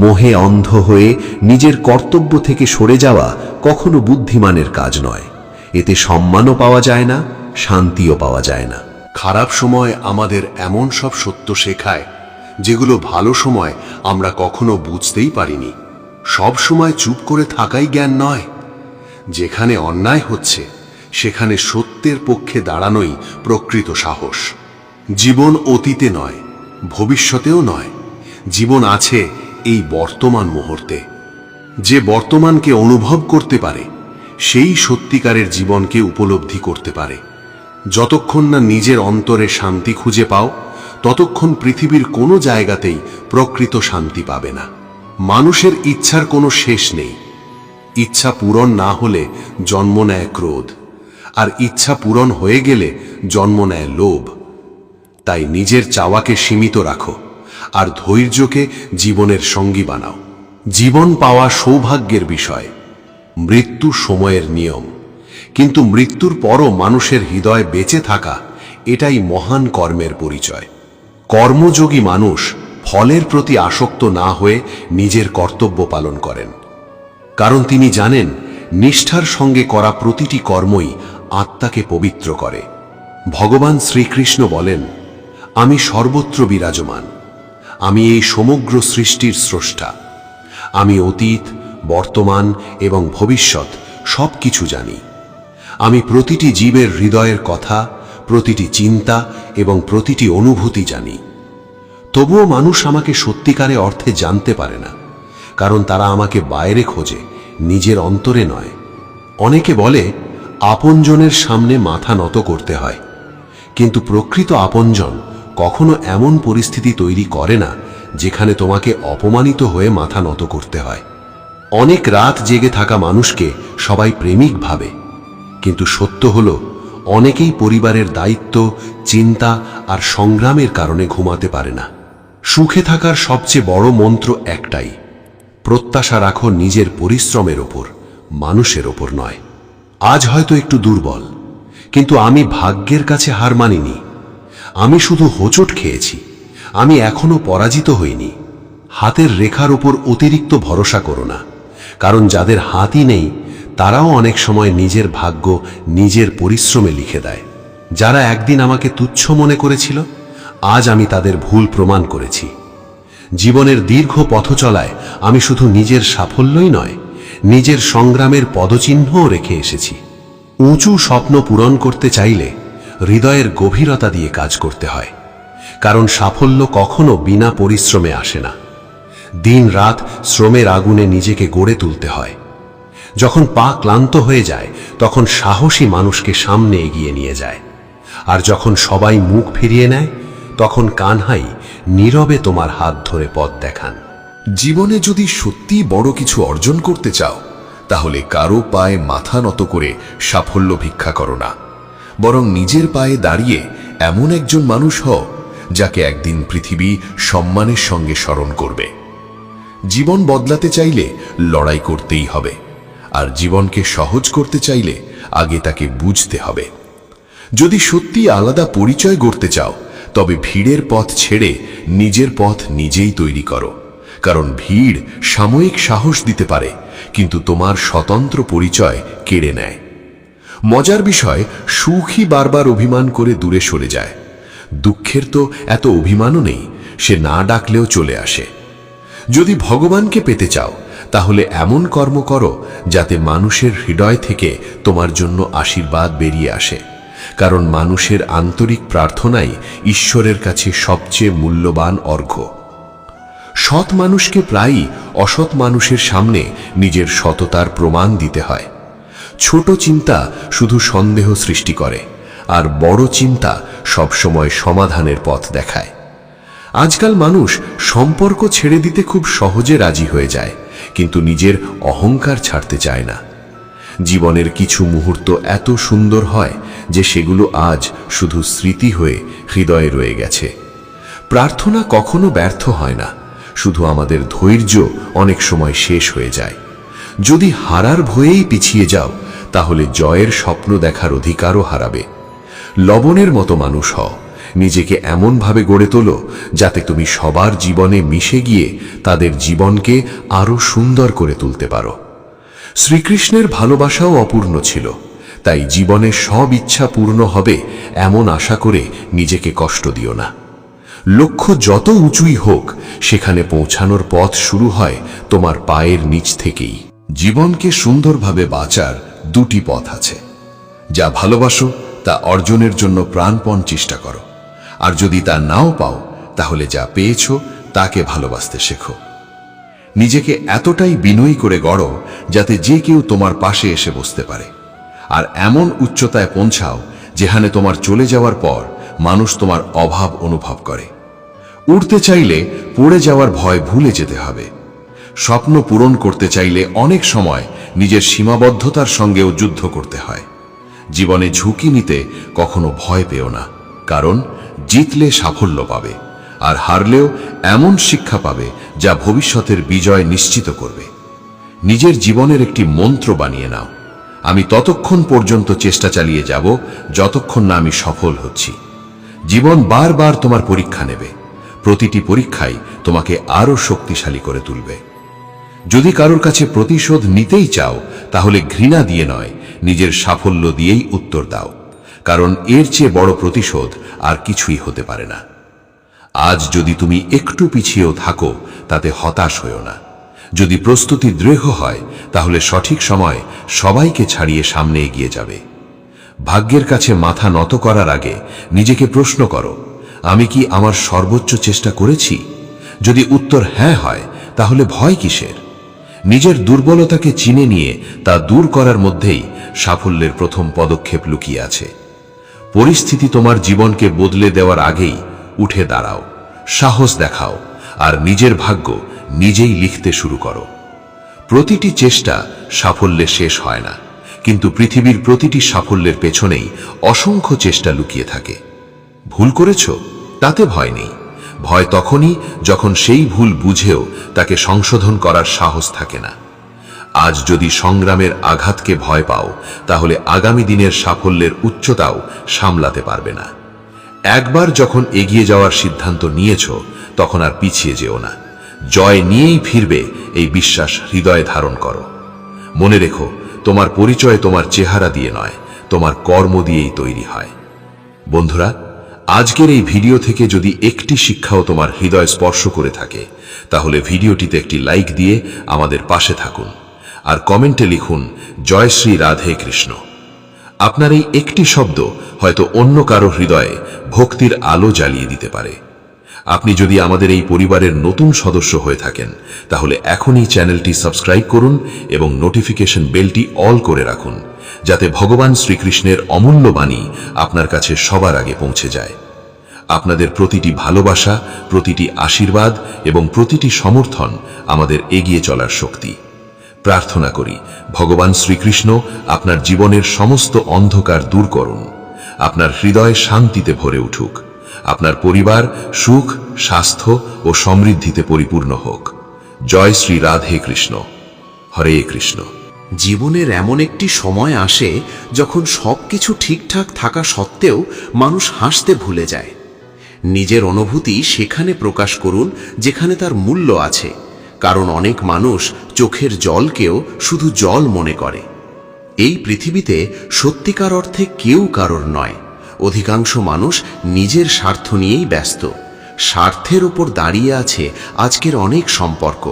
মোহে অন্ধ হয়ে নিজের কর্তব্য থেকে সরে যাওয়া কখনো বুদ্ধিমানের কাজ নয়। এতে সম্মানও পাওয়া যায় না, শান্তিও পাওয়া যায় না। খারাপ সময় আমাদের এমন সব সত্য শেখায় যেগুলো ভালো সময় আমরা কখনো বুঝতেই পারিনি। সব সময় চুপ করে থাকাই জ্ঞান নয়। যেখানে অন্যায় হচ্ছে সেখানে সত্যের পক্ষে দাঁড়ানোই প্রকৃত সাহস। জীবন অতীতে নয়, ভবিষ্যতেও নয়। জীবন আছে এই বর্তমান মুহূর্তে। যে বর্তমানকে অনুভব করতে পারে সেই সত্যিকারের জীবনকে উপলব্ধি করতে পারে। যতক্ষণ না নিজের অন্তরে শান্তি খুঁজে পাও, ততক্ষণ পৃথিবীর কোনো জায়গাতেই প্রকৃত শান্তি পাবে না। মানুষের ইচ্ছার কোনো শেষ নেই। ইচ্ছা পূরণ না হলে জন্ম নেয় ক্রোধ, আর ইচ্ছা পূরণ হয়ে গেলে জন্ম নেয় লোভ। তাই নিজের চাওয়াকে সীমিত রাখো, আর ধৈর্যকে জীবনের সঙ্গী বানাও। জীবন পাওয়া সৌভাগ্যের বিষয়, মৃত্যু সময়ের নিয়ম। কিন্তু মৃত্যুর পরও মানুষের হৃদয়ে বেঁচে থাকা, এটাই মহান কর্মের পরিচয়। কর্মযোগী মানুষ ফলের প্রতি আসক্ত না হয়ে নিজের কর্তব্য পালন করেন, কারণ তিনি জানেন নিষ্ঠার সঙ্গে করা প্রতিটি কর্মই আত্মাকে পবিত্র করে। ভগবান শ্রীকৃষ্ণ বলেন, আমি সর্বত্র বিরাজমান। আমি এই সমগ্র সৃষ্টির স্রষ্টা। আমি অতীত, বর্তমান এবং ভবিষ্যৎ সব কিছু জানি। আমি প্রতিটি জীবের হৃদয়ের কথা, প্রতিটি চিন্তা এবং প্রতিটি অনুভূতি জানি। তবুও মানুষ আমাকে সত্যিকারে অর্থে জানতে পারে না, কারণ তারা আমাকে বাইরে খোঁজে, নিজের অন্তরে নয়। অনেকে বলে আপনজনের সামনে মাথা নত করতে হয়, কিন্তু প্রকৃত আপনজন কখনো এমন পরিস্থিতি তৈরি করে না যেখানে তোমাকে অপমানিত হয়ে মাথা নত করতে হয়। অনেক রাত জেগে থাকা মানুষকে সবাই প্রেমিক ভাবে, কিন্তু সত্য হলো অনেকেই পরিবারের দায়িত্ব, চিন্তা আর সংগ্রামের কারণে ঘুমাতে পারে না। সুখে থাকার সবচেয়ে বড় মন্ত্র একটাই, প্রত্যাশা রাখো নিজের পরিশ্রমের ওপর, মানুষের ওপর নয়। আজ হয়তো একটু দুর্বল, কিন্তু আমি ভাগ্যের কাছে হার মানিনি। আমি শুধু হোঁচট খেয়েছি, আমি এখনো পরাজিত হইনি। হাতের রেখার উপর অতিরিক্ত ভরসা করো না, কারণ যাদের হাতই নেই তারাও অনেক সময় নিজের ভাগ্য নিজের পরিশ্রমে লিখে দেয়। যারা একদিন আমাকে তুচ্ছ মনে করেছিল, আজ আমি তাদের ভুল প্রমাণ করেছি। জীবনের দীর্ঘ পথ চলায় আমি শুধু নিজের সাফল্যই নয়, নিজের সংগ্রামের পদচিহ্নও রেখে এসেছি। উঁচু স্বপ্ন পূরণ করতে চাইলে হৃদয়ের গভীরতা দিয়ে কাজ করতে হয়, কারণ সাফল্য কখনো বিনা পরিশ্রমে আসে না। দিন রাত শ্রমের আগুনে নিজেকে গড়ে তুলতে হয়। যখন পা ক্লান্ত হয়ে যায়, তখন সাহসী মানুষকে সামনে এগিয়ে নিয়ে যায়। আর যখন সবাই মুখ ফিরিয়ে নেয়, তখন কানহাই নীরবে তোমার হাত ধরে পথ দেখান। জীবনে যদি সত্যি বড় কিছু অর্জন করতে চাও, তাহলে কারো পায়ে মাথা নত করে সাফল্য ভিক্ষা করো না, বরং নিজের পায়ে দাঁড়িয়ে এমন একজন মানুষ হও যাকে একদিন পৃথিবী সম্মানের সঙ্গে স্মরণ করবে। জীবন বদলাতে চাইলে লড়াই করতেই হবে, আর জীবনকে সহজ করতে চাইলে আগে তাকে বুঝতে হবে। যদি সত্যি আলাদা পরিচয় গড়তে চাও, তবে ভিড়ের পথ ছেড়ে নিজের পথ নিজেই তৈরি করো, কারণ ভিড় সাময়িক সাহস দিতে পারে, কিন্তু তোমার স্বতন্ত্র পরিচয় কেড়ে নেয়। মজার বিষয়, সুখী বারবার অভিমান করে দূরে সরে যায়। দুঃখের তো এত অভিমানও নেই, সে না ডাকলেও চলে আসে। যদি ভগবানকে পেতে চাও, তাহলে এমন কর্ম করো যাতে মানুষের হৃদয় থেকে তোমার জন্য আশীর্বাদ বেরিয়ে আসে, কারণ মানুষের আন্তরিক প্রার্থনাই ঈশ্বরের কাছে সবচেয়ে মূল্যবান অর্ঘ্য। সৎ মানুষকে প্রায়ই অসৎ মানুষের সামনে নিজের সততার প্রমাণ দিতে হয়। ছোট চিন্তা শুধু সন্দেহ সৃষ্টি করে, আর বড় চিন্তা সবসময় সমাধানের পথ দেখায়। আজকাল মানুষ সম্পর্ক ছেড়ে দিতে খুব সহজে রাজি হয়ে যায়, কিন্তু নিজের অহংকার ছাড়তে চায় না। জীবনের কিছু মুহূর্ত এত সুন্দর হয় যে সেগুলো আজ শুধু স্মৃতি হয়ে হৃদয়ে রয়ে গেছে। প্রার্থনা কখনো ব্যর্থ হয় না, শুধু আমাদের ধৈর্য অনেক সময় শেষ হয়ে যায়। যদি হারার ভয়েই পিছিয়ে যাও, তাহলে জয়ের স্বপ্ন দেখার অধিকারও হারাবে। লবণের মতো মানুষ হও, নিজেকে এমনভাবে গড়ে তোলো যাতে তুমি সবার জীবনে মিশে গিয়ে তাদের জীবনকে আরো সুন্দর করে তুলতে পারো। শ্রীকৃষ্ণের ভালোবাসাও অপূর্ণ ছিল, তাই জীবনে সব ইচ্ছা পূর্ণ হবে এমন আশা করে নিজেকে কষ্ট দিও না। লক্ষ্য যত উঁচুই হোক, সেখানে পৌঁছানোর পথ শুরু হয় তোমার পায়ের নিচ থেকেই। জীবনকে সুন্দরভাবে বাঁচার দুটি পথ আছে। যা ভালোবাসো তা অর্জনের জন্য প্রাণপণ চেষ্টা করো, আর যদি তা নাও পাও, তাহলে যা পেয়েছ তাকে ভালোবাসতে শেখো। নিজেকে এতটাই বিনয়ী করে গড়ো যাতে যে কেউ তোমার পাশে এসে বসতে পারে, আর এমন উচ্চতায় পৌঁছাও যেখানে তোমার চলে যাওয়ার পর মানুষ তোমার অভাব অনুভব করে। উড়তে চাইলে পড়ে যাওয়ার ভয় ভুলে যেতে হবে। স্বপ্ন পূরণ করতে চাইলে অনেক সময় নিজের সীমাবদ্ধতার সঙ্গেও যুদ্ধ করতে হয়। জীবনে ঝুঁকি নিতে কখনো ভয় পেও না, কারণ জিতলে সাফল্য পাবে, আর হারলেও এমন শিক্ষা পাবে যা ভবিষ্যতের বিজয় নিশ্চিত করবে। নিজের জীবনের একটি মন্ত্র বানিয়ে নাও, আমি ততক্ষণ পর্যন্ত চেষ্টা চালিয়ে যাব যতক্ষণ না আমি সফল হচ্ছি। জীবন বারবার তোমার পরীক্ষা নেবে, প্রতিটি পরীক্ষাই তোমাকে আরো শক্তিশালী করে তুলবে। যদি কারোর কাছে প্রতিশোধ নিতেই চাও, তাহলে ঘৃণা দিয়ে নয়, নিজের সাফল্য দিয়েই উত্তর দাও, কারণ এর চেয়ে বড় প্রতিশোধ আর কিছুই হতে পারে না। আজ যদি তুমি একটু পিছিয়েও থাকো, তাতে হতাশ হয়ো না। যদি প্রস্তুতি দৃঢ় হয়, তাহলে সঠিক সময় সবাইকে ছাড়িয়ে সামনে এগিয়ে যাবে। ভাগ্যের কাছে মাথা নত করার আগে নিজেকে প্রশ্ন করো, আমি কি আমার সর্বোচ্চ চেষ্টা করেছি? যদি উত্তর হ্যাঁ হয়, তাহলে ভয় কিসের? নিজের দুর্বলতাকে চিনে নিয়ে তা দূর করার মধ্যেই সাফল্যের প্রথম পদক্ষেপ লুকিয়ে আছে। পরিস্থিতি তোমার জীবনকে বদলে দেওয়ার আগেই উঠে দাঁড়াও, সাহস দেখাও, আর নিজের ভাগ্য নিজেই লিখতে শুরু করো। প্রতিটি চেষ্টা সাফল্যে শেষ হয় না, কিন্তু পৃথিবীর প্রতিটি সাফল্যের পেছনেই অসংখ্য চেষ্টা লুকিয়ে থাকে। ভুল করেছ, তাতে ভয় নেই। ভয় তখনই যখন সেই ভুল বুঝেও তাকে সংশোধন করার সাহস থাকে না। আজ যদি সংগ্রামের আঘাতকে ভয় পাও, তাহলে আগামী দিনের সাফল্যের উচ্চতাও সামলাতে পারবে না। একবার যখন এগিয়ে যাওয়ার সিদ্ধান্ত নিয়েছ, তখন আর পিছিয়ে যেও না। জয় নিয়েই ফিরবে, এই বিশ্বাস হৃদয়ে ধারণ করো। মনে রেখো, তোমার পরিচয় তোমার চেহারা দিয়ে নয়, তোমার কর্ম দিয়েই তৈরি হয়। বন্ধুরা, আজকের এই ভিডিও থেকে যদি একটি শিক্ষাও তোমার হৃদয় স্পর্শ করে থাকে, তাহলে ভিডিওটিতে একটি লাইক দিয়ে আমাদের পাশে থাকুন, আর কমেন্টে লিখুন জয় শ্রী রাধে কৃষ্ণ। আপনার এই একটি শব্দ হয়তো অন্য কারো হৃদয়ে ভক্তির আলো জ্বালিয়ে দিতে পারে। আপনি যদি আমাদের এই পরিবারের নতুন সদস্য হয়ে থাকেন, তাহলে এখনই চ্যানেলটি সাবস্ক্রাইব করুন এবং নোটিফিকেশন বেলটি অল করে রাখুন, যাতে ভগবান শ্রীকৃষ্ণের অমূল্য বাণী আপনার কাছে সবার আগে পৌঁছে যায়। আপনাদের প্রতিটি ভালোবাসা, প্রতিটি আশীর্বাদ এবং প্রতিটি সমর্থন আমাদের এগিয়ে চলার শক্তি। প্রার্থনা করি, ভগবান শ্রীকৃষ্ণ আপনার জীবনের সমস্ত অন্ধকার দূর করুন, আপনার হৃদয় শান্তিতে ভরে উঠুক, আপনার পরিবার সুখ, স্বাস্থ্য ও সমৃদ্ধিতে পরিপূর্ণ হোক। জয় শ্রী রাধে কৃষ্ণ। হরে কৃষ্ণ। জীবনের এমন একটি সময় আসে যখন সবকিছু ঠিকঠাক থাকা সত্ত্বেও মানুষ হাসতে ভুলে যায়। নিজের অনুভূতি সেখানে প্রকাশ করুন যেখানে তার মূল্য আছে, কারণ অনেক মানুষ চোখের জলকেও শুধু জল মনে করে। এই পৃথিবীতে সত্যিকার অর্থে কেউ কারোর নয়। অধিকাংশ মানুষ নিজের স্বার্থ নিয়েই ব্যস্ত। স্বার্থের উপর দাঁড়িয়ে আছে আজকের অনেক সম্পর্ক।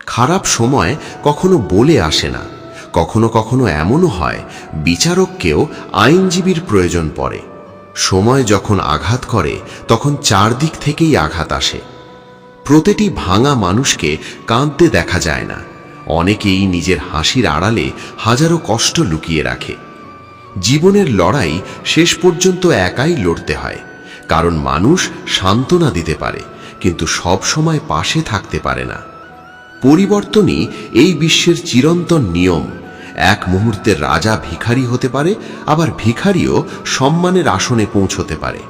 খারাপ সময় কখনো বলে আসে না, কখনো কখনো এমনও হয় বিচারককেও আইনজীবীর প্রয়োজন পড়ে। সময় যখন আঘাত করে তখন চারদিক থেকেই আঘাত আসে। প্রতিটি ভাঙা মানুষকে কাঁদতে দেখা যায় না। অনেকেই নিজের হাসির আড়ালে হাজারো কষ্ট লুকিয়ে রাখে। জীবনের লড়াই শেষ পর্যন্ত একাই লড়তে হয়, কারণ মানুষ সান্ত্বনা দিতে পারে কিন্তু সব সময় পাশে থাকতে পারে না। পরিবর্তনই এই বিশ্বের চিরন্তন নিয়ম। এক মুহূর্তে রাজা ভিখারি হতে পারে, আবার ভিখারিও সম্মানের আসনে পৌঁছতে পারে।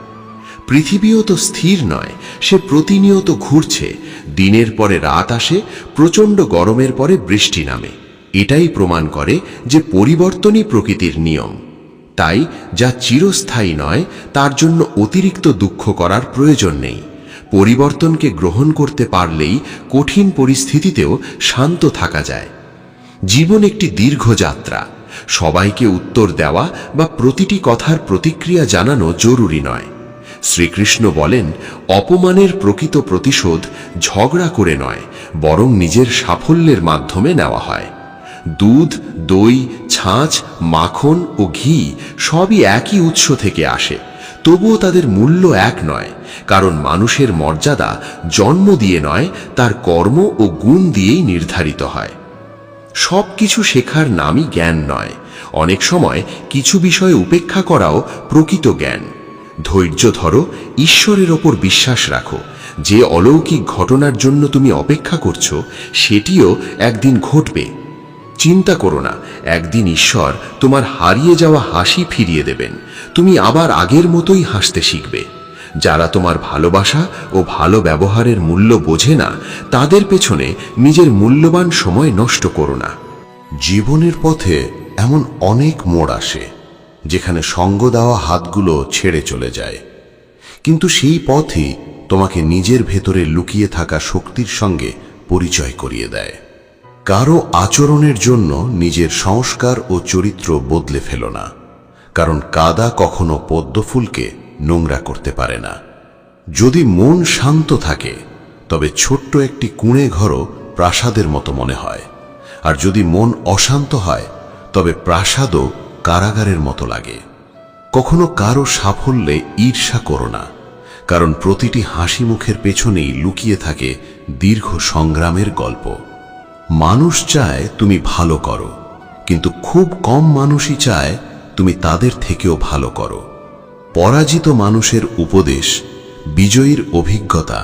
পৃথিবীও তো স্থির নয়, সে প্রতিনিয়ত ঘুরছে। দিনের পরে রাত আসে, প্রচণ্ড গরমের পরে বৃষ্টি নামে। এটাই প্রমাণ করে যে পরিবর্তনই প্রকৃতির নিয়ম। তাই যা চিরস্থায়ী নয় তার জন্য অতিরিক্ত দুঃখ করার প্রয়োজন নেই। পরিবর্তনকে গ্রহণ করতে পারলেই কঠিন পরিস্থিতিতেও শান্ত থাকা যায়। জীবন একটি দীর্ঘ যাত্রা। সবাইকে উত্তর দেওয়া বা প্রতিটি কথার প্রতিক্রিয়া জানানো জরুরি নয়। শ্রীকৃষ্ণ বলেন, অপমানের প্রকৃত প্রতিশোধ ঝগড়া করে নয়, বরং নিজের সাফল্যের মাধ্যমে নেওয়া হয়। দুধ, দই, ছাঁচ, মাখন ও ঘি সবই একই উৎস থেকে আসে, তবুও তাদের মূল্য এক নয়। কারণ মানুষের মর্যাদা জন্ম দিয়ে নয়, তার কর্ম ও গুণ দিয়েই নির্ধারিত হয়। সব কিছু শেখার নামই জ্ঞান নয়। অনেক সময় কিছু বিষয় উপেক্ষা করাও প্রকৃত জ্ঞান। ধৈর্য ধরো, ঈশ্বরের ওপর বিশ্বাস রাখো। যে অলৌকিক ঘটনার জন্য তুমি অপেক্ষা করছো সেটিও একদিন ঘটবে। চিন্তা করো না, একদিন ঈশ্বর তোমার হারিয়ে যাওয়া হাসি ফিরিয়ে দেবেন। তুমি আবার আগের মতোই হাসতে শিখবে। যারা তোমার ভালোবাসা ও ভালো ব্যবহারের মূল্য বোঝে না, তাদের পেছনে নিজের মূল্যবান সময় নষ্ট করো না। জীবনের পথে এমন অনেক মোড় আসে যেখানে সঙ্গ দেওয়া হাতগুলো ছেড়ে চলে যায়, কিন্তু সেই পথই তোমাকে নিজের ভেতরে লুকিয়ে থাকা শক্তির সঙ্গে পরিচয় করিয়ে দেয়। কারো আচরণের জন্য নিজের সংস্কার ও চরিত্র বদলে ফেলো না, কারণ কাদা কখনো পদ্মফুলকে নোংরা করতে পারে না। যদি মন শান্ত থাকে তবে ছোট্ট একটি কুঁড়ে ঘরও প্রাসাদের মতো মনে হয়, আর যদি মন অশান্ত হয় তবে প্রাসাদও কারাগারের মতো লাগে। কখনো কারো সাফল্যে ঈর্ষা করো না, কারণ প্রতিটি হাসি মুখের পেছনেই লুকিয়ে থাকে দীর্ঘ সংগ্রামের গল্প। মানুষ চায় তুমি ভালো করো, কিন্তু খুব কম মানুষই চায় তুমি তাদের থেকেও ভালো করো। পরাজিত মানুষের উপদেশ, বিজয়ীর অভিজ্ঞতা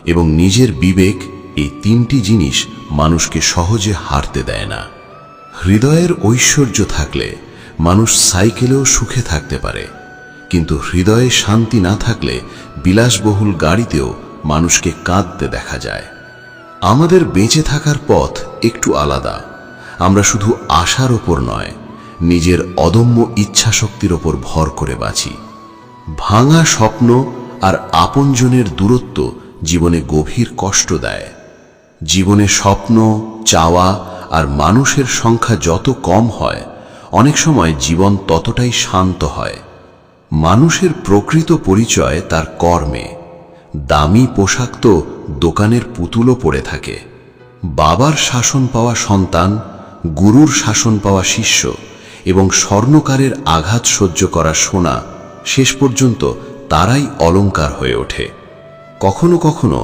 এবং নিজের বিবেক, এই তিনটি জিনিস মানুষকে সহজে হারতে দেয় না। হৃদয়ের ঐশ্বর্য থাকলে মানুষ সাইকেলেও সুখে থাকতে পারে, কিন্তু হৃদয়ে শান্তি না থাকলে বিলাসবহুল গাড়িতেও মানুষকে কাঁদতে দেখা যায়। আমাদের বেঁচে থাকার পথ একটু আলাদা। আমরা শুধু আশার ওপর নয়, নিজের অদম্য ইচ্ছাশক্তির ওপর ভর করে বাঁচি। ভাঙা স্বপ্ন আর আপনজনের দূরত্ব জীবনে গভীর কষ্ট দেয়। জীবনে স্বপ্ন, চাওয়া আর মানুষের সংখ্যা যত কম হয়, অনেক সময় জীবন ততটাই শান্ত হয়। মানুষের প্রকৃত পরিচয় তার কর্মে। দামি পোশাক তো দোকানের পুতুলও পরে থাকে। বাবার শাসন পাওয়া সন্তান, গুরুর শাসন পাওয়া শিষ্য এবং স্বর্ণকারের আঘাত সহ্য করা সোনা, শেষ পর্যন্ত তারাই অলংকার হয়ে ওঠে। কখনো কখনো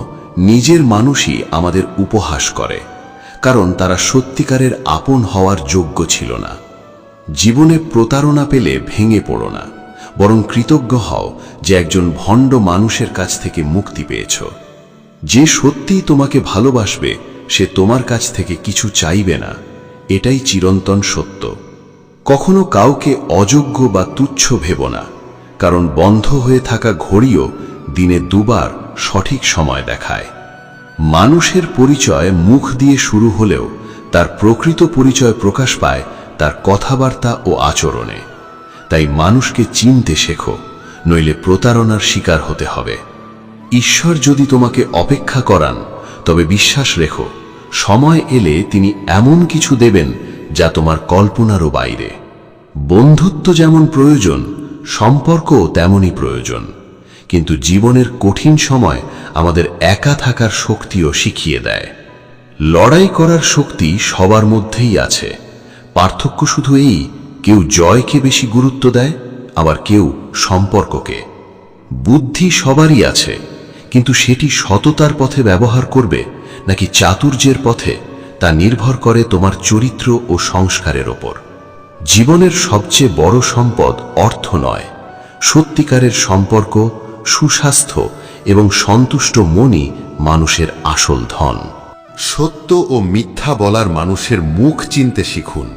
নিজের মানুষই আমাদের উপহাস করে, কারণ তারা সত্যিকারের আপন হওয়ার যোগ্য ছিল না। জীবনে প্রতারণা পেলে ভেঙে পড়ো না, বরং কৃতজ্ঞ হও যে একজন ভণ্ড মানুষের কাছ থেকে মুক্তি পেয়েছ। যে সত্যিই তোমাকে ভালোবাসবে সে তোমার কাছ থেকে কিছু চাইবে না, এটাই চিরন্তন সত্য। কখনো কাউকে অযোগ্য বা তুচ্ছ ভেবো না, কারণ বন্ধ হয়ে থাকা ঘড়িও দিনে দুবার সঠিক সময় দেখায়। মানুষের পরিচয় মুখ দিয়ে শুরু হলেও তার প্রকৃত পরিচয় প্রকাশ পায় তার কথাবার্তা ও আচরণে। তাই মানুষকে চিনতে শেখো, নইলে প্রতারণার শিকার হতে হবে। ঈশ্বর যদি তোমাকে অপেক্ষা করান তবে বিশ্বাস রেখো, সময় এলে তিনি এমন কিছু দেবেন যা তোমার কল্পনারও বাইরে। বন্ধুত্ব যেমন প্রয়োজন, সম্পর্কও তেমনই প্রয়োজন, কিন্তু জীবনের কঠিন সময় আমাদের একা থাকার শক্তিও শিখিয়ে দেয়। লড়াই করার শক্তি সবার মধ্যেই আছে, পার্থক্য শুধু এই, কেউ জয়কে বেশি গুরুত্ব দেয়, আবার কেউ সম্পর্ককে। বুদ্ধি সবারই আছে, কিন্তু সেটি সততার পথে ব্যবহার করবে নাকি চাতুর্যের পথে, তা নির্ভর করে তোমার চরিত্র ও সংস্কারের ওপর। জীবনের সবচেয়ে বড় সম্পদ অর্থ নয়, সত্যিকারের সম্পর্ক, সুস্বাস্থ্য এবং সন্তুষ্ট মনই মানুষের আসল ধন। সত্য ও মিথ্যা বলার মানুষের মুখ চিনতে শিখুন,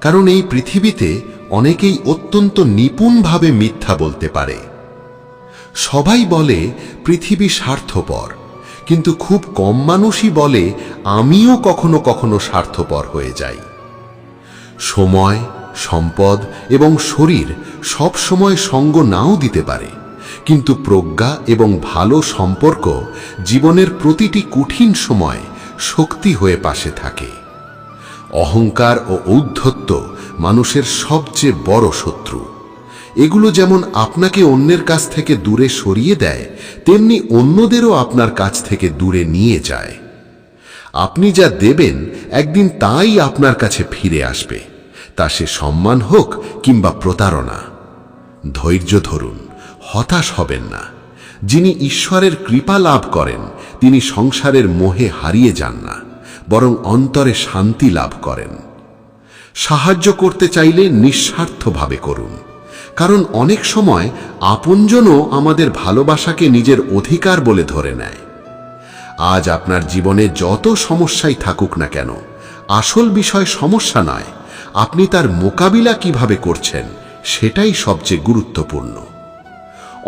কারণ এই পৃথিবীতে অনেকেই অত্যন্ত নিপুণভাবে মিথ্যা বলতে পারে। সবাই বলে পৃথিবী স্বার্থপর, কিন্তু খুব কম মানুষই বলে আমিও কখনো কখনো স্বার্থপর হয়ে যাই। সময়, সম্পদ এবং শরীর সব সময় সঙ্গ নাও দিতে পারে, কিন্তু প্রজ্ঞা এবং ভালো সম্পর্ক জীবনের প্রতিটি কঠিন সময় শক্তি হয়ে পাশে থাকে। অহংকার ও ঔদ্ধত্য মানুষের সবচেয়ে বড় শত্রু। এগুলো যেমন আপনাকে অন্যের কাছ থেকে দূরে সরিয়ে দেয়, তেমনি অন্যদেরও আপনার কাছ থেকে দূরে নিয়ে যায়। আপনি যা দেবেন একদিন তাই আপনার কাছে ফিরে আসবে, তা সে সম্মান হোক কিংবা প্রতারণা। ধৈর্য ধরুন, হতাশ হবেন না। যিনি ঈশ্বরের কৃপা লাভ করেন তিনি সংসারের মোহে হারিয়ে যান না, বরং অন্তরে শান্তি লাভ করেন। সাহায্য করতে চাইলে নিঃস্বার্থভাবে করুন, কারণ অনেক সময় আপনজনও আমাদের ভালোবাসাকে নিজের অধিকার বলে ধরে নেয়। আজ আপনার জীবনে যত সমস্যাই থাকুক না কেন, আসল বিষয় সমস্যা নয়, আপনি তার মোকাবিলা কিভাবে করছেন সেটাই সবচেয়ে গুরুত্বপূর্ণ।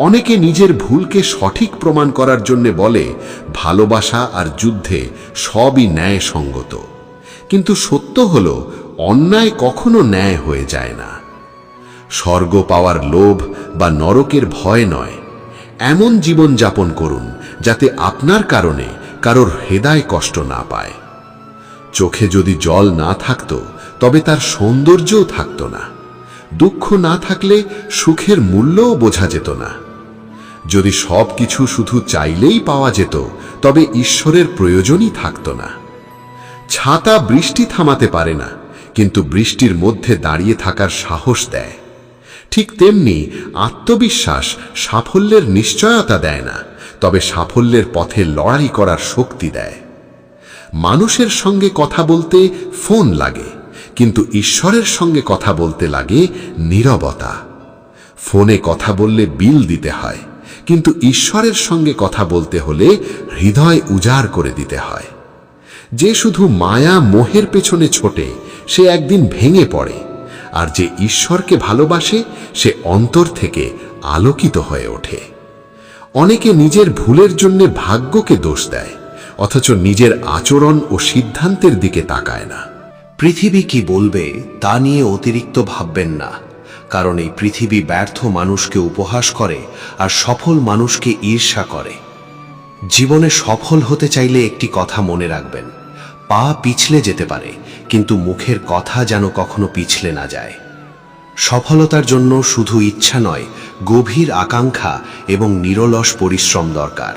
অনেকে নিজের ভুলকে সঠিক প্রমাণ করার জন্য বলে ভালোবাসা আর যুদ্ধে সবই ন্যায়সঙ্গত, কিন্তু সত্য হলো অন্যায় কখনো ন্যায় হয়ে যায় না। স্বর্গ পাওয়ার লোভ বা নরকের ভয় নয়, এমন জীবন যাপন করুন যাতে আপনার কারণে কারোর হৃদয় কষ্ট না পায়। চোখে যদি জল না থাকতো তবে তার সৌন্দর্যও থাকতো না। দুঃখ না থাকলে সুখের মূল্যও বোঝা যেত না। যদি সব কিছু শুধু চাইলেই পাওয়া যেত তবে ঈশ্বরের প্রয়োজনই থাকতো না। ছাতা বৃষ্টি থামাতে পারে না, কিন্তু বৃষ্টির মধ্যে দাঁড়িয়ে থাকার সাহস দেয়। ঠিক তেমনি আত্মবিশ্বাস সাফল্যের নিশ্চয়তা দেয় না, তবে সাফল্যের পথে লড়াই করার শক্তি দেয়। মানুষের সঙ্গে কথা বলতে ফোন লাগে, কিন্তু ঈশ্বরের সঙ্গে কথা বলতে লাগে নীরবতা। ফোনে কথা বললে বিল দিতে হয়, কিন্তু ঈশ্বরের সঙ্গে কথা বলতে হলে হৃদয় উজাড় করে দিতে হয়। যে শুধু মায়া মোহের পেছনে ছোটে সে একদিন ভেঙে পড়ে, আর যে ঈশ্বরকে ভালোবাসে সে অন্তর থেকে আলোকিত হয়ে ওঠে। অনেকে নিজের ভুলের জন্য ভাগ্যকে দোষ দেয়, অথচ নিজের আচরণ ও সিদ্ধান্তের দিকে তাকায় না। পৃথিবী কি বলবে তা নিয়ে অতিরিক্ত ভাববেন না, কারণ এই পৃথিবী ব্যর্থ মানুষকে উপহাস করে আর সফল মানুষকে ঈর্ষা করে। জীবনে সফল হতে চাইলে একটি কথা মনে রাখবেন, পা পিছলে যেতে পারে, কিন্তু মুখের কথা যেন কখনো পিছলে না যায়। সফলতার জন্য শুধু ইচ্ছা নয়, গভীর আকাঙ্ক্ষা এবং নিরলস পরিশ্রম দরকার।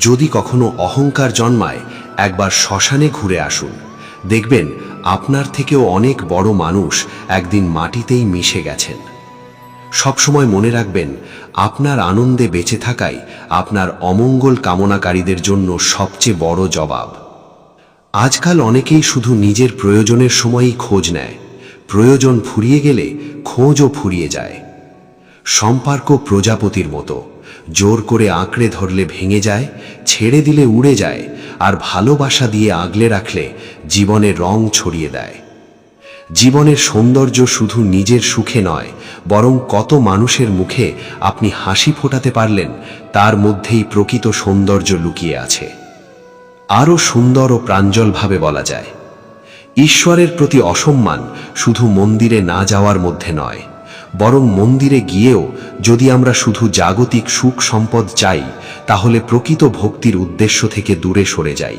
যদি কখনো অহংকার জন্মায়, একবার শ্মশানে ঘুরে আসুন, দেখবেন আপনার থেকেও অনেক বড় মানুষ একদিন মাটিতেই মিশে গেছেন। সবসময় মনে রাখবেন, আপনার আনন্দে বেঁচে থাকাই আপনার অমঙ্গল কামনাকারীদের জন্য সবচেয়ে বড় জবাব। আজকাল অনেকেই শুধু নিজের প্রয়োজনের সময়ই খোঁজ নেয়, প্রয়োজন ফুরিয়ে গেলে খোঁজও ফুরিয়ে যায়। সম্পর্ক প্রজাপতির মতো, জোর করে আঁকড়ে ধরলে ভেঙে যায়, ছেড়ে দিলে উড়ে যায়, আর ভালোবাসা দিয়ে আগলে রাখলে জীবনে রং ছড়িয়ে দেয়। জীবনের সৌন্দর্য শুধু নিজের সুখে নয়, বরং কত মানুষের মুখে আপনি হাসি ফোটাতে পারলেন তার মধ্যেই প্রকৃত সৌন্দর্য লুকিয়ে আছে। আরও সুন্দর ও প্রাঞ্জলভাবে বলা যায়, ঈশ্বরের প্রতি অসম্মান শুধু মন্দিরে না যাওয়ার মধ্যে নয়, বরং মন্দিরে গিয়েও যদি আমরা শুধু জাগতিক সুখ সম্পদ চাই, তাহলে প্রকৃত ভক্তির উদ্দেশ্য থেকে দূরে সরে যাই।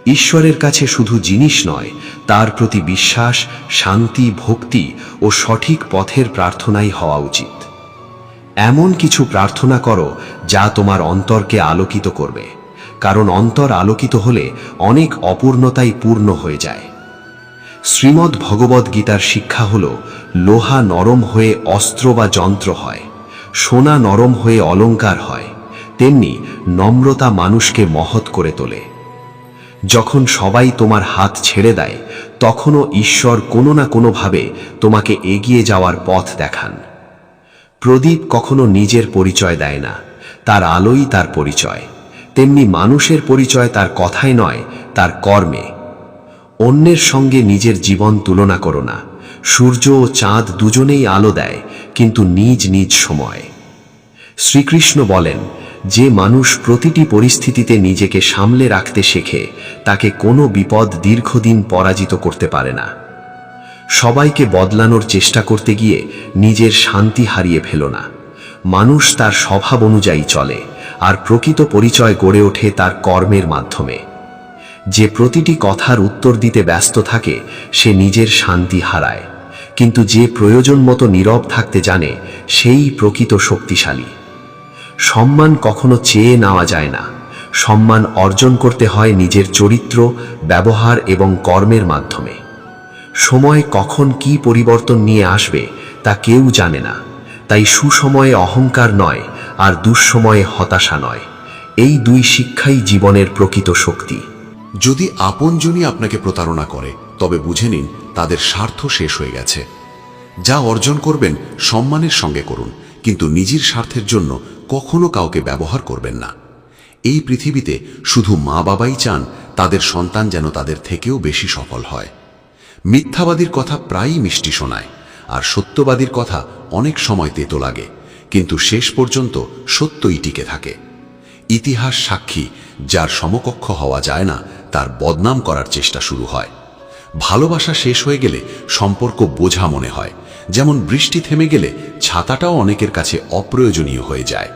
ঈশ্বরের কাছে শুধু জিনিস নয়, তার প্রতি বিশ্বাস, শান্তি, ভক্তি ও সঠিক পথের প্রার্থনাই হওয়া উচিত। এমন কিছু প্রার্থনা করো যা তোমার অন্তরকে আলোকিত করবে, কারণ অন্তর আলোকিত হলে অনেক অপূর্ণতাই পূর্ণ হয়ে যায়। শ্রীমদ্ ভগবদ্ গীতার শিক্ষা হল, লোহা নরম হয়ে অস্ত্র বা যন্ত্র হয়, সোনা নরম হয়ে অলংকার হয়, তেমনি নম্রতা মানুষকে মহৎ করে তোলে। যখন সবাই তোমার হাত ছেড়ে দেয়, তখনও ঈশ্বর কোনো না কোনোভাবে তোমাকে এগিয়ে যাওয়ার পথ দেখান। প্রদীপ কখনো নিজের পরিচয় দেয় না, তার আলোই তার পরিচয়। তেমনি মানুষের পরিচয় তার কথায় নয়, তার কর্মে। অন্যের সঙ্গে নিজের জীবন তুলনা করো না। সূর্য ও চাঁদ দুজনেই আলো দেয়, কিন্তু নিজ নিজ সময়। শ্রীকৃষ্ণ বলেন, যে মানুষ প্রতিটি পরিস্থিতিতে নিজেকে সামলে রাখতে শেখে, তাকে কোনো বিপদ দীর্ঘদিন পরাজিত করতে পারে না। সবাইকে বদলানোর চেষ্টা করতে গিয়ে নিজের শান্তি হারিয়ে ফেলো না। মানুষ তার স্বভাব অনুযায়ী চলে, আর প্রকৃত পরিচয় গড়ে ওঠে তার কর্মের মাধ্যমে। যে প্রতিটি কথার উত্তর দিতে ব্যস্ত থাকে, সে নিজের শান্তি হারায়, কিন্তু যে প্রয়োজন মতো নীরব থাকতে জানে, সেই প্রকৃত শক্তিশালী। সম্মান কখনো চেয়ে নেওয়া যায় না। সম্মান অর্জন করতে হয় নিজের চরিত্র, ব্যবহার এবং কর্মের মাধ্যমে। সময় কখন কি পরিবর্তন নিয়ে আসবে তা কেউ জানে না। তাই সুসময়ে অহংকার নয়, আর দুঃসময়ে হতাশা নয়। এই দুই শিক্ষাই জীবনের প্রকৃত শক্তি। যদি আপনজনই আপনাকে প্রতারণা করে, তবে বুঝে নিন তাদের স্বার্থ শেষ হয়ে গেছে। যা অর্জন করবেন সম্মানের সঙ্গে করুন, কিন্তু নিজের স্বার্থের জন্য কখনো কাউকে ব্যবহার করবেন না। এই পৃথিবীতে শুধু মা বাবাই চান তাদের সন্তান যেন তাদের থেকেও বেশি সফল হয়। মিথ্যাবাদীর কথা প্রায়ই মিষ্টি শোনায়, আর সত্যবাদীর কথা অনেক সময় তেতো লাগে, কিন্তু শেষ পর্যন্ত সত্যই টিকে থাকে। ইতিহাস সাক্ষী, যার সমকক্ষ হওয়া যায় না, তার বদনাম করার চেষ্টা শুরু হয়। ভালোবাসা শেষ হয়ে গেলে সম্পর্ক বোঝা মনে হয়, যেমন বৃষ্টি থেমে গেলে ছাতাটাও অনেকের কাছে অপ্রয়োজনীয় হয়ে যায়।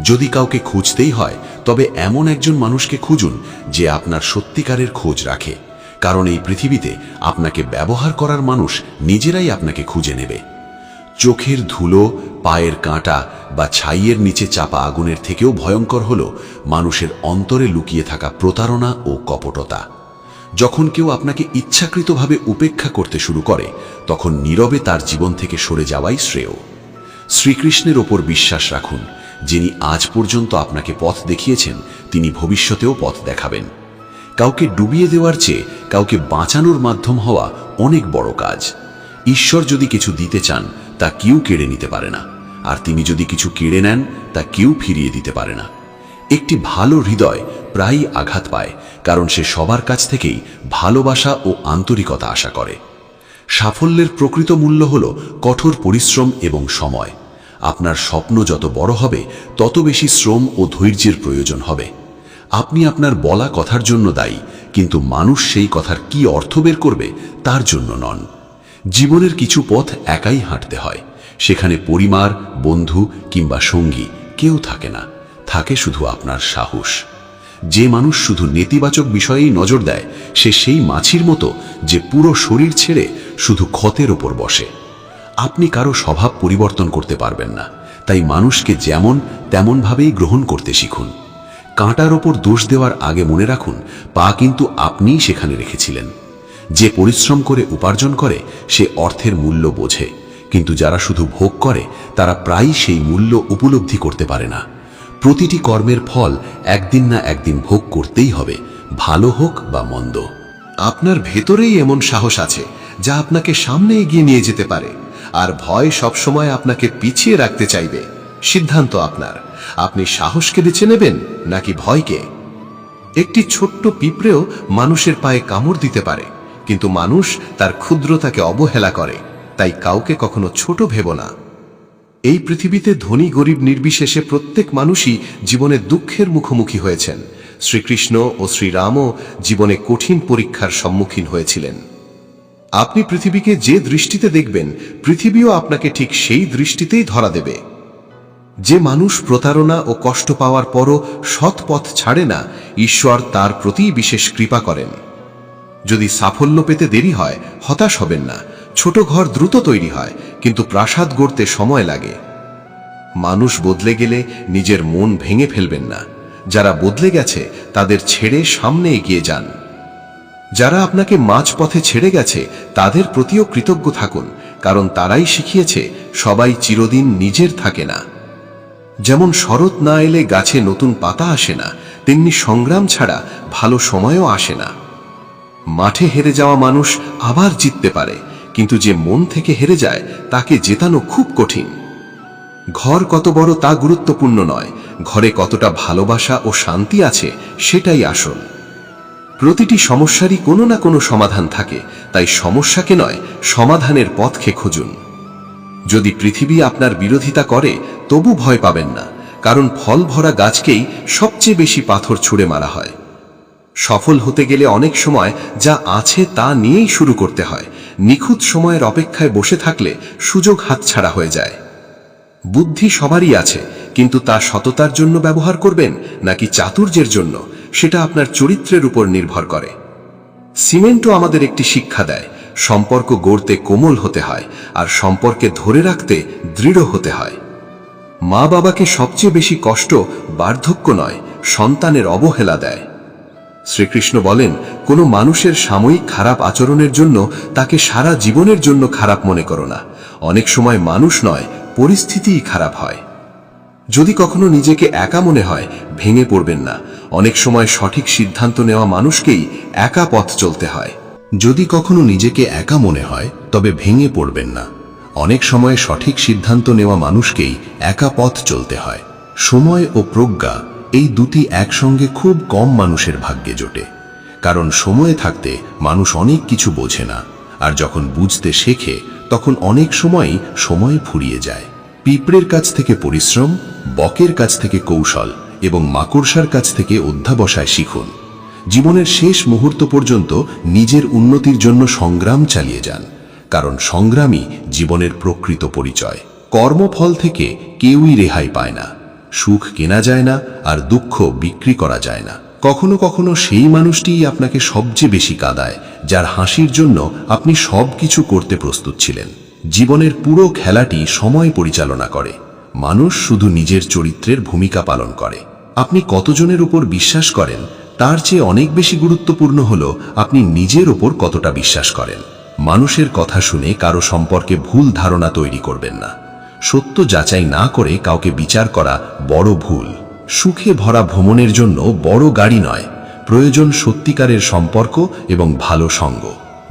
যদি কাউকে খুঁজতেই হয়, তবে এমন একজন মানুষকে খুঁজুন যে আপনার সত্যিকারের খোঁজ রাখে, কারণ এই পৃথিবীতে আপনাকে ব্যবহার করার মানুষ নিজেরাই আপনাকে খুঁজে নেবে। চোখের ধুলো, পায়ের কাঁটা বা ছাইয়ের নিচে চাপা আগুনের থেকেও ভয়ঙ্কর হল মানুষের অন্তরে লুকিয়ে থাকা প্রতারণা ও কপটতা। যখন কেউ আপনাকে ইচ্ছাকৃতভাবে উপেক্ষা করতে শুরু করে, তখন নীরবে তার জীবন থেকে সরে যাওয়াই শ্রেয়। শ্রীকৃষ্ণের ওপর বিশ্বাস রাখুন। যিনি আজ পর্যন্ত আপনাকে পথ দেখিয়েছেন, তিনি ভবিষ্যতেও পথ দেখাবেন। কাউকে ডুবিয়ে দেওয়ার চেয়ে কাউকে বাঁচানোর মাধ্যম হওয়া অনেক বড় কাজ। ঈশ্বর যদি কিছু দিতে চান, তা কেউ কেড়ে নিতে পারে না, আর তিনি যদি কিছু কেড়ে নেন, তা কেউ ফিরিয়ে দিতে পারে না। একটি ভালো হৃদয় প্রায়ই আঘাত পায়, কারণ সে সবার কাছ থেকেই ভালোবাসা ও আন্তরিকতা আশা করে। সাফল্যের প্রকৃত মূল্য হল কঠোর পরিশ্রম এবং সময়। আপনার স্বপ্ন যত বড় হবে, তত বেশি শ্রম ও ধৈর্যের প্রয়োজন হবে। আপনি আপনার বলা কথার জন্য দায়ী, কিন্তু মানুষ সেই কথার কি অর্থ বের করবে তার জন্য নন। জীবনের কিছু পথ একাই হাঁটতে হয়। সেখানে পরিবার, বন্ধু কিংবা সঙ্গী কেউ থাকে না, থাকে শুধু আপনার সাহস। যে মানুষ শুধু নেতিবাচক বিষয়েই নজর দেয়, সে সেই মাছির মতো যে পুরো শরীর ছেড়ে শুধু ক্ষতের ওপর বসে। আপনি কারো স্বভাব পরিবর্তন করতে পারবেন না, তাই মানুষকে যেমন তেমনভাবেই গ্রহণ করতে শিখুন। কাঁটার ওপর দোষ দেওয়ার আগে মনে রাখুন, পা কিন্তু আপনিই সেখানে রেখেছিলেন। যে পরিশ্রম করে উপার্জন করে, সে অর্থের মূল্য বোঝে, কিন্তু যারা শুধু ভোগ করে, তারা প্রায়ই সেই মূল্য উপলব্ধি করতে পারে না। প্রতিটি কর্মের ফল একদিন না একদিন ভোগ করতেই হবে, ভালো হোক বা মন্দ। আপনার ভেতরেই এমন সাহস আছে যা আপনাকে সামনে এগিয়ে নিয়ে যেতে পারে, আর ভয় সবসময় আপনাকে পিছিয়ে রাখতে চাইবে। সিদ্ধান্ত আপনার। আপনি সাহসকে বেছে নেবেন নাকি ভয়কে? একটি ছোট্ট পিঁপড়েও মানুষের পায়ে কামড় দিতে পারে, কিন্তু মানুষ তার ক্ষুদ্রতাকে অবহেলা করে। তাই কাউকে কখনো ছোট ভেবো না। এই পৃথিবীতে ধনী গরিব নির্বিশেষে প্রত্যেক মানুষই জীবনে দুঃখের মুখোমুখি হয়েছেন। শ্রীকৃষ্ণ ও শ্রীরামও জীবনে কঠিন পরীক্ষার সম্মুখীন হয়েছিলেন। আপনি পৃথিবীকে যে দৃষ্টিতে দেখবেন, পৃথিবীও আপনাকে ঠিক সেই দৃষ্টিতেই ধরা দেবে। যে মানুষ প্রতারণা ও কষ্ট পাওয়ার পরও সৎ পথ ছাড়ে না, ঈশ্বর তার প্রতি বিশেষ কৃপা করেন। যদি সাফল্য পেতে দেরি হয়, হতাশ হবেন না। ছোট ঘর দ্রুত তৈরি হয়, কিন্তু প্রাসাদ গড়তে সময় লাগে। মানুষ বদলে গেলে নিজের মন ভেঙে ফেলবেন না। যারা বদলে গেছে, তাদের ছেড়ে সামনে এগিয়ে যান। যারা আপনাকে মাঝপথে ছেড়ে গেছে তাদের প্রতিও কৃতজ্ঞ থাকুন, কারণ তারাই শিখিয়েছে সবাই চিরদিন নিজের থাকে না। যেমন শরৎ না এলে গাছে নতুন পাতা আসে না, তেমনি সংগ্রাম ছাড়া ভালো সময়ও আসে না। মাঠে হেরে যাওয়া মানুষ আবার জিততে পারে, কিন্তু যে মন থেকে হেরে যায় তাকে জেতানো খুব কঠিন। ঘর কত বড় তা গুরুত্বপূর্ণ নয়, ঘরে কতটা ভালোবাসা ও শান্তি আছে সেটাই আসল। প্রতিটি সমস্যারই কোনো না কোনো সমাধান থাকে, তাই সমস্যাকে নয় সমাধানের পথকে খুঁজুন। যদি পৃথিবী আপনার বিরোধিতা করে তবু ভয় পাবেন না, কারণ ফল ভরা গাছকেই সবচেয়ে বেশি পাথর ছুঁড়ে মারা হয়। সফল হতে গেলে অনেক সময় যা আছে তা নিয়েই শুরু করতে হয়। নিখুঁত সময়ের অপেক্ষায় বসে থাকলে সুযোগ হাতছাড়া হয়ে যায়। বুদ্ধি সবারই আছে, কিন্তু তা সততার জন্য ব্যবহার করবেন নাকি চাতুর্যের জন্য সেটা আপনার চরিত্রের উপর নির্ভর করে। সিমেন্টও আমাদের একটি শিক্ষা দেয়, সম্পর্ক গড়তে কোমল হতে হয় আর সম্পর্কে ধরে রাখতে দৃঢ় হতে হয়। মা বাবাকে সবচেয়ে বেশি কষ্ট বার্ধক্য নয়, সন্তানের অবহেলা দেয়। শ্রীকৃষ্ণ বলেন, কোনো মানুষের সাময়িক খারাপ আচরণের জন্য তাকে সারা জীবনের জন্য খারাপ মনে করো না। অনেক সময় মানুষ নয়, পরিস্থিতিই খারাপ হয়। যদি কখনো নিজেকে একা মনে হয় ভেঙে পড়বেন না। অনেক সময় সঠিক সিদ্ধান্ত নেওয়া মানুষকেই একা পথ চলতে হয়। যদি কখনো নিজেকে একা মনে হয় তবে ভেঙে পড়বেন না। অনেক সময় সঠিক সিদ্ধান্ত নেওয়া মানুষকেই একা পথ চলতে হয়। সময় ও প্রজ্ঞা এই দুটি একসঙ্গে খুব কম মানুষের ভাগ্যে জোটে, কারণ সময়ে থাকতে মানুষ অনেক কিছু বোঝে না, আর যখন বুঝতে শেখে তখন অনেক সময়ই সময় ফুরিয়ে যায়। পিঁপড়ের কাছ থেকে পরিশ্রম, বকের কাছ থেকে কৌশল এবং মাকড়সার কাছ থেকে অধ্যাবসায় শিখুন। জীবনের শেষ মুহূর্ত পর্যন্ত নিজের উন্নতির জন্য সংগ্রাম চালিয়ে যান, কারণ সংগ্রামই জীবনের প্রকৃত পরিচয়। কর্মফল থেকে কেউই রেহাই পায় না। সুখ কেনা যায় না, আর দুঃখ বিক্রি করা যায় না। কখনো কখনো সেই মানুষটিই আপনাকে সবচেয়ে বেশি কাঁদায় যার হাসির জন্য আপনি সব কিছু করতে প্রস্তুত ছিলেন। জীবনের পুরো খেলাটি সময় পরিচালনা করে, মানুষ শুধু নিজের চরিত্রের ভূমিকা পালন করে। আপনি কতজনের উপর বিশ্বাস করেন তার চেয়ে অনেক বেশি গুরুত্বপূর্ণ হলো আপনি নিজের ওপর কতটা বিশ্বাস করেন। মানুষের কথা শুনে কারো সম্পর্কে ভুল ধারণা তৈরি করবেন না। সত্য যাচাই না করে কাউকে বিচার করা বড় ভুল। সুখে ভরা ভ্রমণের জন্য বড় গাড়ি নয়, প্রয়োজন সত্যিকারের সম্পর্ক এবং ভালো সঙ্গ।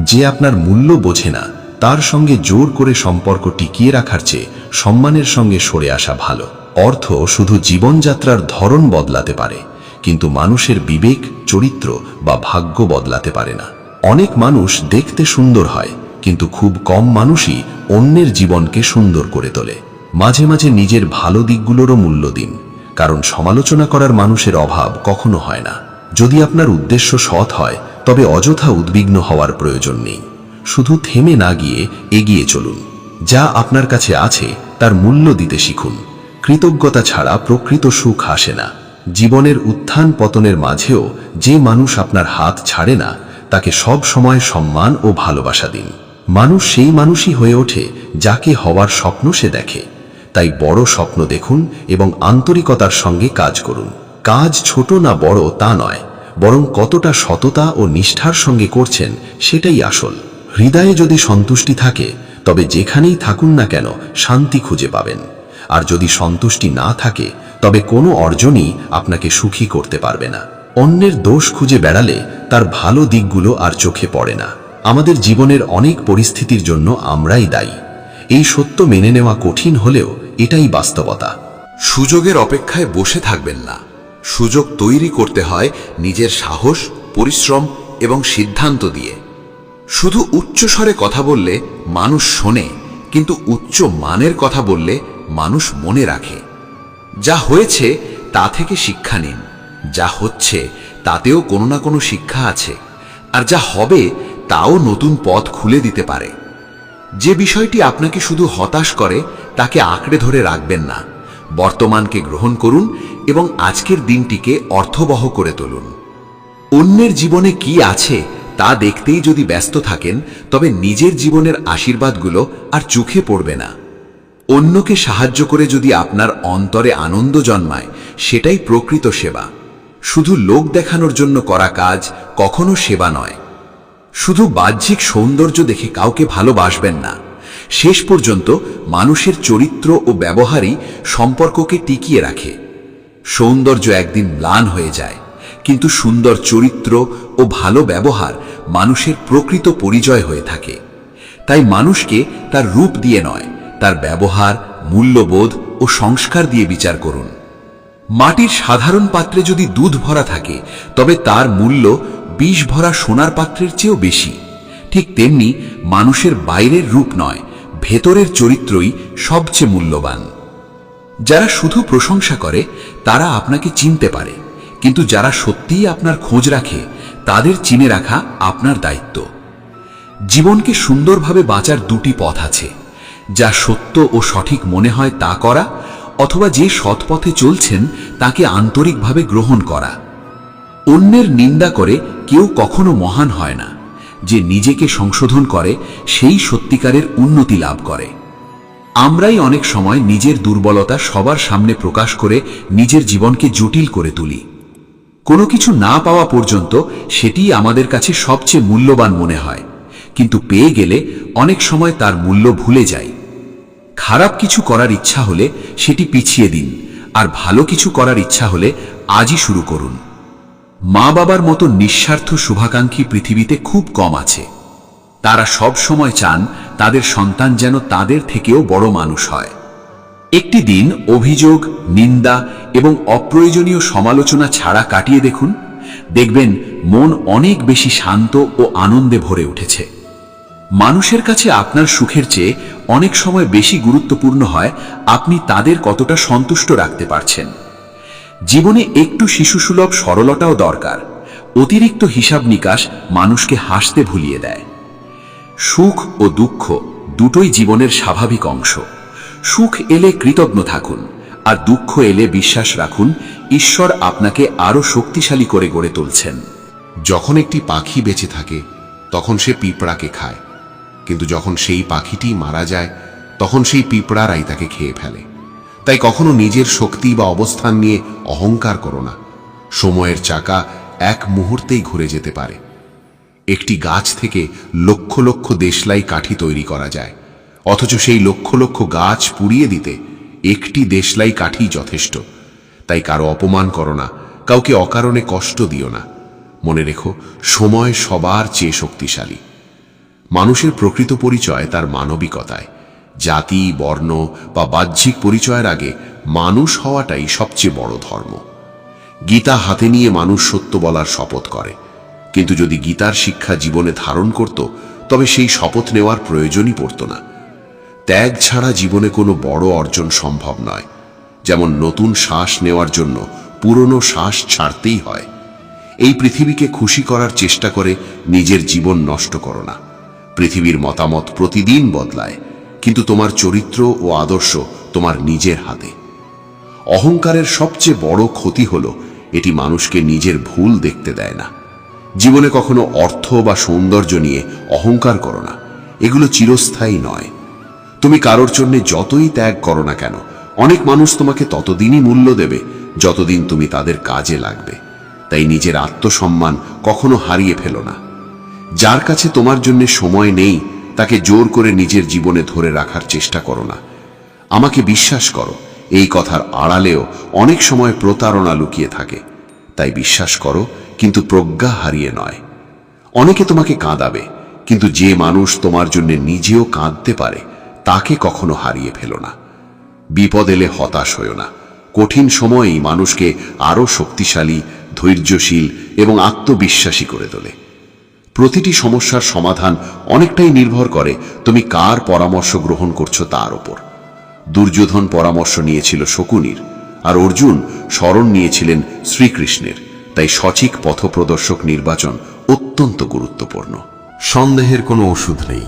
যে আপনার মূল্য বোঝে না তার সঙ্গে জোর করে সম্পর্ক টিকিয়ে রাখার চেয়ে সম্মানের সঙ্গে সরে আসা ভালো। অর্থ শুধু জীবনযাত্রার ধরন বদলাতে পারে, কিন্তু মানুষের বিবেক, চরিত্র বা ভাগ্য বদলাতে পারে না। অনেক মানুষ দেখতে সুন্দর হয়, কিন্তু খুব কম মানুষই অন্যের জীবনকে সুন্দর করে তোলে। মাঝে মাঝে নিজের ভালো দিকগুলোরও মূল্য দিন, কারণ সমালোচনা করার মানুষের অভাব কখনো হয় না। যদি আপনার উদ্দেশ্য সৎ হয় তবে অযথা উদ্বিগ্ন হওয়ার প্রয়োজন নেই। শুধু থেমে না গিয়ে এগিয়ে চলুন। যা আপনার কাছে আছে তার মূল্য দিতে শিখুন। কৃতজ্ঞতা ছাড়া প্রকৃত সুখ আসে না। জীবনের উত্থান পতনের মাঝেও যে মানুষ আপনার হাত ছাড়ে না তাকে সব সময় সম্মান ও ভালোবাসা দিন। মানুষ সেই মানুষই হয়ে ওঠে যাকে হওয়ার স্বপ্ন সে দেখে। তাই বড় স্বপ্ন দেখুন এবং আন্তরিকতার সঙ্গে কাজ করুন। কাজ ছোট না বড় তা নয়, বরং কতটা সততা ও নিষ্ঠার সঙ্গে করছেন সেটাই আসল। হৃদয়ে যদি সন্তুষ্টি থাকে তবে যেখানেই থাকুন না কেন শান্তি খুঁজে পাবেন। আর যদি সন্তুষ্টি না থাকে তবে কোনো অর্জনই আপনাকে সুখী করতে পারবে না। অন্যের দোষ খুঁজে বেড়ালে তার ভালো দিকগুলো আর চোখে পড়ে না। আমাদের জীবনের অনেক পরিস্থিতির জন্য আমরাই দায়ী। এই সত্য মেনে নেওয়া কঠিন হলেও এটাই বাস্তবতা। সুযোগের অপেক্ষায় বসে থাকবেন না। সুযোগ তৈরি করতে হয় নিজের সাহস, পরিশ্রম এবং সিদ্ধান্ত দিয়ে। শুধু উচ্চ স্বরে কথা বললে মানুষ শোনে, কিন্তু উচ্চ মানের কথা বললে মানুষ মনে রাখে। যা হয়েছে তা থেকে শিক্ষা নিন। যা হচ্ছে তাতেও কোনো না কোনো শিক্ষা আছে, আর যা হবে তাও নতুন পথ খুলে দিতে পারে। যে বিষয়টি আপনাকে শুধু হতাশ করে তাকে আঁকড়ে ধরে রাখবেন না। বর্তমানকে গ্রহণ করুন এবং আজকের দিনটিকে অর্থবহ করে তুলুন। অন্যের জীবনে কি আছে তা দেখতেই যদি ব্যস্ত থাকেন তবে নিজের জীবনের আশীর্বাদগুলো আর চোখে পড়বে না। অন্যকে সাহায্য করে যদি আপনার অন্তরে আনন্দ জন্মায় সেটাই প্রকৃত সেবা। শুধু লোক দেখানোর জন্য করা কাজ কখনো সেবা নয়। শুধু বাহ্যিক সৌন্দর্য দেখে কাউকে ভালোবাসবেন না। শেষ পর্যন্ত মানুষের চরিত্র ও ব্যবহারই সম্পর্ককে টিকিয়ে রাখে। সৌন্দর্য একদিন ম্লান হয়ে যায়, কিন্তু সুন্দর চরিত্র ও ভালো ব্যবহার মানুষের প্রকৃত পরিচয় হয়ে থাকে। তাই মানুষকে তার রূপ দিয়ে নয়, তার ব্যবহার, মূল্যবোধ ও সংস্কার দিয়ে বিচার করুন। মাটির সাধারণ পাত্রে যদি দুধ ভরা থাকে, তবে তার মূল্য বিষ ভরা সোনার পাত্রের চেয়েও বেশি। ঠিক তেমনি মানুষের বাইরের রূপ নয়, ভেতরের চরিত্রই সবচেয়ে মূল্যবান। যারা শুধু প্রশংসা করে তারা আপনাকে চিনতে পারে, কিন্তু যারা সত্যিই আপনার খোঁজ রাখে তাদের চিনে রাখা আপনার দায়িত্ব। জীবনকে সুন্দরভাবে বাঁচার দুটি পথ আছে, যা সত্য ও সঠিক মনে হয় তা করা, অথবা যে সৎ পথে চলছেন তাকে আন্তরিকভাবে গ্রহণ করা। অন্যের নিন্দা করে কেউ কখনো মহান হয় না। যে নিজেকে সংশোধন করে সেই সত্যিকারের উন্নতি লাভ করে। আমরাই অনেক সময় নিজের দুর্বলতা সবার সামনে প্রকাশ করে নিজের জীবনকে জটিল করে তুলি। কোনো কিছু না পাওয়া পর্যন্ত সেটিই আমাদের কাছে সবচেয়ে মূল্যবান মনে হয়, কিন্তু পেয়ে গেলে অনেক সময় তার মূল্য ভুলে যাই। খারাপ কিছু করার ইচ্ছা হলে সেটি পিছিয়ে দিন, আর ভালো কিছু করার ইচ্ছা হলে আজই শুরু করুন। মা বাবার মতো নিঃস্বার্থ শুভাকাঙ্ক্ষী পৃথিবীতে খুব কম আছে। তারা সব সময় চান তাদের সন্তান যেন তাদের থেকেও বড় মানুষ হয়। একটি দিন অভিযোগ, নিন্দা এবং অপ্রয়োজনীয় সমালোচনা ছাড়া কাটিয়ে দেখুন, দেখবেন মন অনেক বেশি শান্ত ও আনন্দে ভরে উঠেছে। মানুষের কাছে আপনার সুখের চেয়ে অনেক সময় বেশি গুরুত্বপূর্ণ হয় আপনি তাদের কতটা সন্তুষ্ট রাখতে পারছেন। জীবনে একটু শিশুসুলভ সরলতাও দরকার। অতিরিক্ত হিসাব নিকাশ মানুষকে হাসতে ভুলিয়ে দেয়। সুখ ও দুঃখ দুটোই জীবনের স্বাভাবিক অংশ। সুখ এলে কৃতজ্ঞ থাকুন, আর দুঃখ এলে বিশ্বাস রাখুন ঈশ্বর আপনাকে আরো শক্তিশালী করে গড়ে তুলছেন। যখন একটি পাখি বেঁচে থাকে তখন সে পিঁপড়াকে খায়, কিন্তু যখন সেই পাখিটি মারা যায় তখন সেই পিঁপড়ারাই তাকে খেয়ে ফেলে। তাই কখনো নিজের শক্তি বা অবস্থান নিয়ে অহংকার করো না। সময়ের চাকা এক মুহূর্তেই ঘুরে যেতে পারে। একটি গাছ থেকে লক্ষ লক্ষ দেশলাই কাঠি তৈরি করা যায়, অথচ সেই লক্ষ লক্ষ গাছ পুড়িয়ে দিতে একটি দেশলাই কাঠি যথেষ্ট। তাই কারো অপমান করো না, কাউকে অকারণে কষ্ট দিও না। মনে রেখো, সময় সবার চেয়ে শক্তিশালী। মানুষের প্রকৃত পরিচয় তার মানবিকতায়। জাতি, বর্ণ বা বাহ্যিক পরিচয়ের আগে মানুষ হওয়াটাই সবচেয়ে বড় ধর্ম। গীতা হাতে নিয়ে মানুষ সত্য বলার শপথ করে, কিন্তু যদি গীতার শিক্ষা জীবনে ধারণ করত তবে সেই শপথ নেওয়ার প্রয়োজনই পড়ত না। ত্যাগ ছাড়া জীবনে কোনো বড় অর্জন সম্ভব নয়। যেমন নতুন শ্বাস নেওয়ার জন্য পুরনো শ্বাস ছাড়তেই হয়। এই পৃথিবীকে খুশি করার চেষ্টা করে নিজের জীবন নষ্ট করো না। পৃথিবীর মতামত প্রতিদিন বদলায়, কিন্তু তোমার চরিত্র ও আদর্শ তোমার নিজের হাতে। অহংকারের সবচেয়ে বড় ক্ষতি হলো এটি মানুষকে নিজের ভুল দেখতে দেয় না। জীবনে কখনো অর্থ বা সৌন্দর্য নিয়ে অহংকার করো না, এগুলো চিরস্থায়ী নয়। তুমি কারোর জন্য যতই ত্যাগ করো না কেন, অনেক মানুষ তোমাকে ততদিনই মূল্য দেবে যতদিন তুমি তাদের কাজে লাগবে। তাই নিজের আত্মসম্মান কখনো হারিয়ে ফেলো না। যার কাছে তোমার জন্য সময় নেই তাকে জোর করে নিজের জীবনে ধরে রাখার চেষ্টা করো না। আমাকে বিশ্বাস করো, এই কথার আড়ালেও অনেক সময় প্রতারণা লুকিয়ে থাকে। তাই বিশ্বাস করো, কিন্তু প্রজ্ঞা হারিয়ে নয়। অনেকে তোমাকে কাঁদাবে, কিন্তু যে মানুষ তোমার জন্য নিজেও কাঁদতে পারে তাকে কখনো হারিয়ে ফেলো না। বিপদ এলে হতাশ হয়ো না। কঠিন সময়েই মানুষকে আরো শক্তিশালী, ধৈর্যশীল এবং আত্মবিশ্বাসী করে তোলে। প্রতিটি সমস্যার সমাধান অনেকটাই নির্ভর করে তুমি কার পরামর্শ গ্রহণ করছো তার উপর। দুর্যোধন পরামর্শ নিয়েছিল শকুনির, আর অর্জুন শরণ নিয়েছিলেন শ্রীকৃষ্ণের। তাই সঠিক পথপ্রদর্শক নির্বাচন অত্যন্ত গুরুত্বপূর্ণ। সন্দেহের কোনো ওষুধ নেই,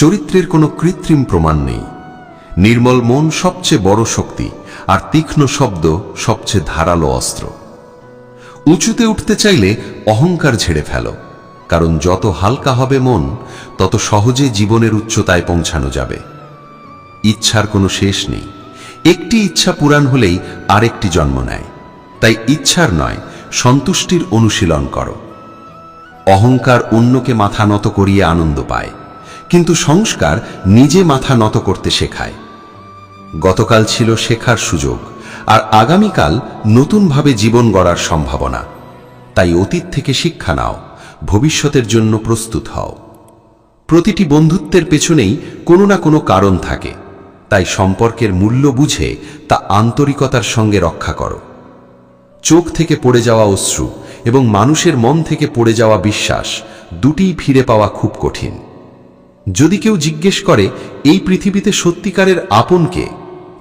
চরিত্রের কোনো কৃত্রিম প্রমাণ নেই। নির্মল মন সবচেয়ে বড় শক্তি, আর তীক্ষ্ণ শব্দ সবচেয়ে ধারালো অস্ত্র। উঁচুতে উঠতে চাইলে অহংকার ঝেড়ে ফেলো, কারণ যত হালকা হবে মন তত সহজে জীবনের উচ্চতায় পৌঁছানো যাবে। ইচ্ছার কোনো শেষ নেই। একটি ইচ্ছা পূরণ হলেই আরেকটি জন্ম নেয়। তাই ইচ্ছার নয়, সন্তুষ্টির অনুশীলন করো। অহংকার অন্যকে মাথা নত করিয়ে আনন্দ পায়, কিন্তু সংস্কার নিজে মাথা নত করতে শেখায়। গতকাল ছিল শেখার সুযোগ, আর আগামীকাল নতুনভাবে জীবন গড়ার সম্ভাবনা। তাই অতীত থেকে শিক্ষা নাও, ভবিষ্যতের জন্য প্রস্তুত হও। প্রতিটি বন্ধুত্বের পেছনেই কোনো না কোনো কারণ থাকে, তাই সম্পর্কের মূল্য বুঝে তা আন্তরিকতার সঙ্গে রক্ষা করো। চোখ থেকে পড়ে যাওয়া অশ্রু এবং মানুষের মন থেকে পড়ে যাওয়া বিশ্বাস দুটিই ফিরে পাওয়া খুব কঠিন। যদি কেউ জিজ্ঞেস করে এই পৃথিবীতে সত্যিকারের আপন কে,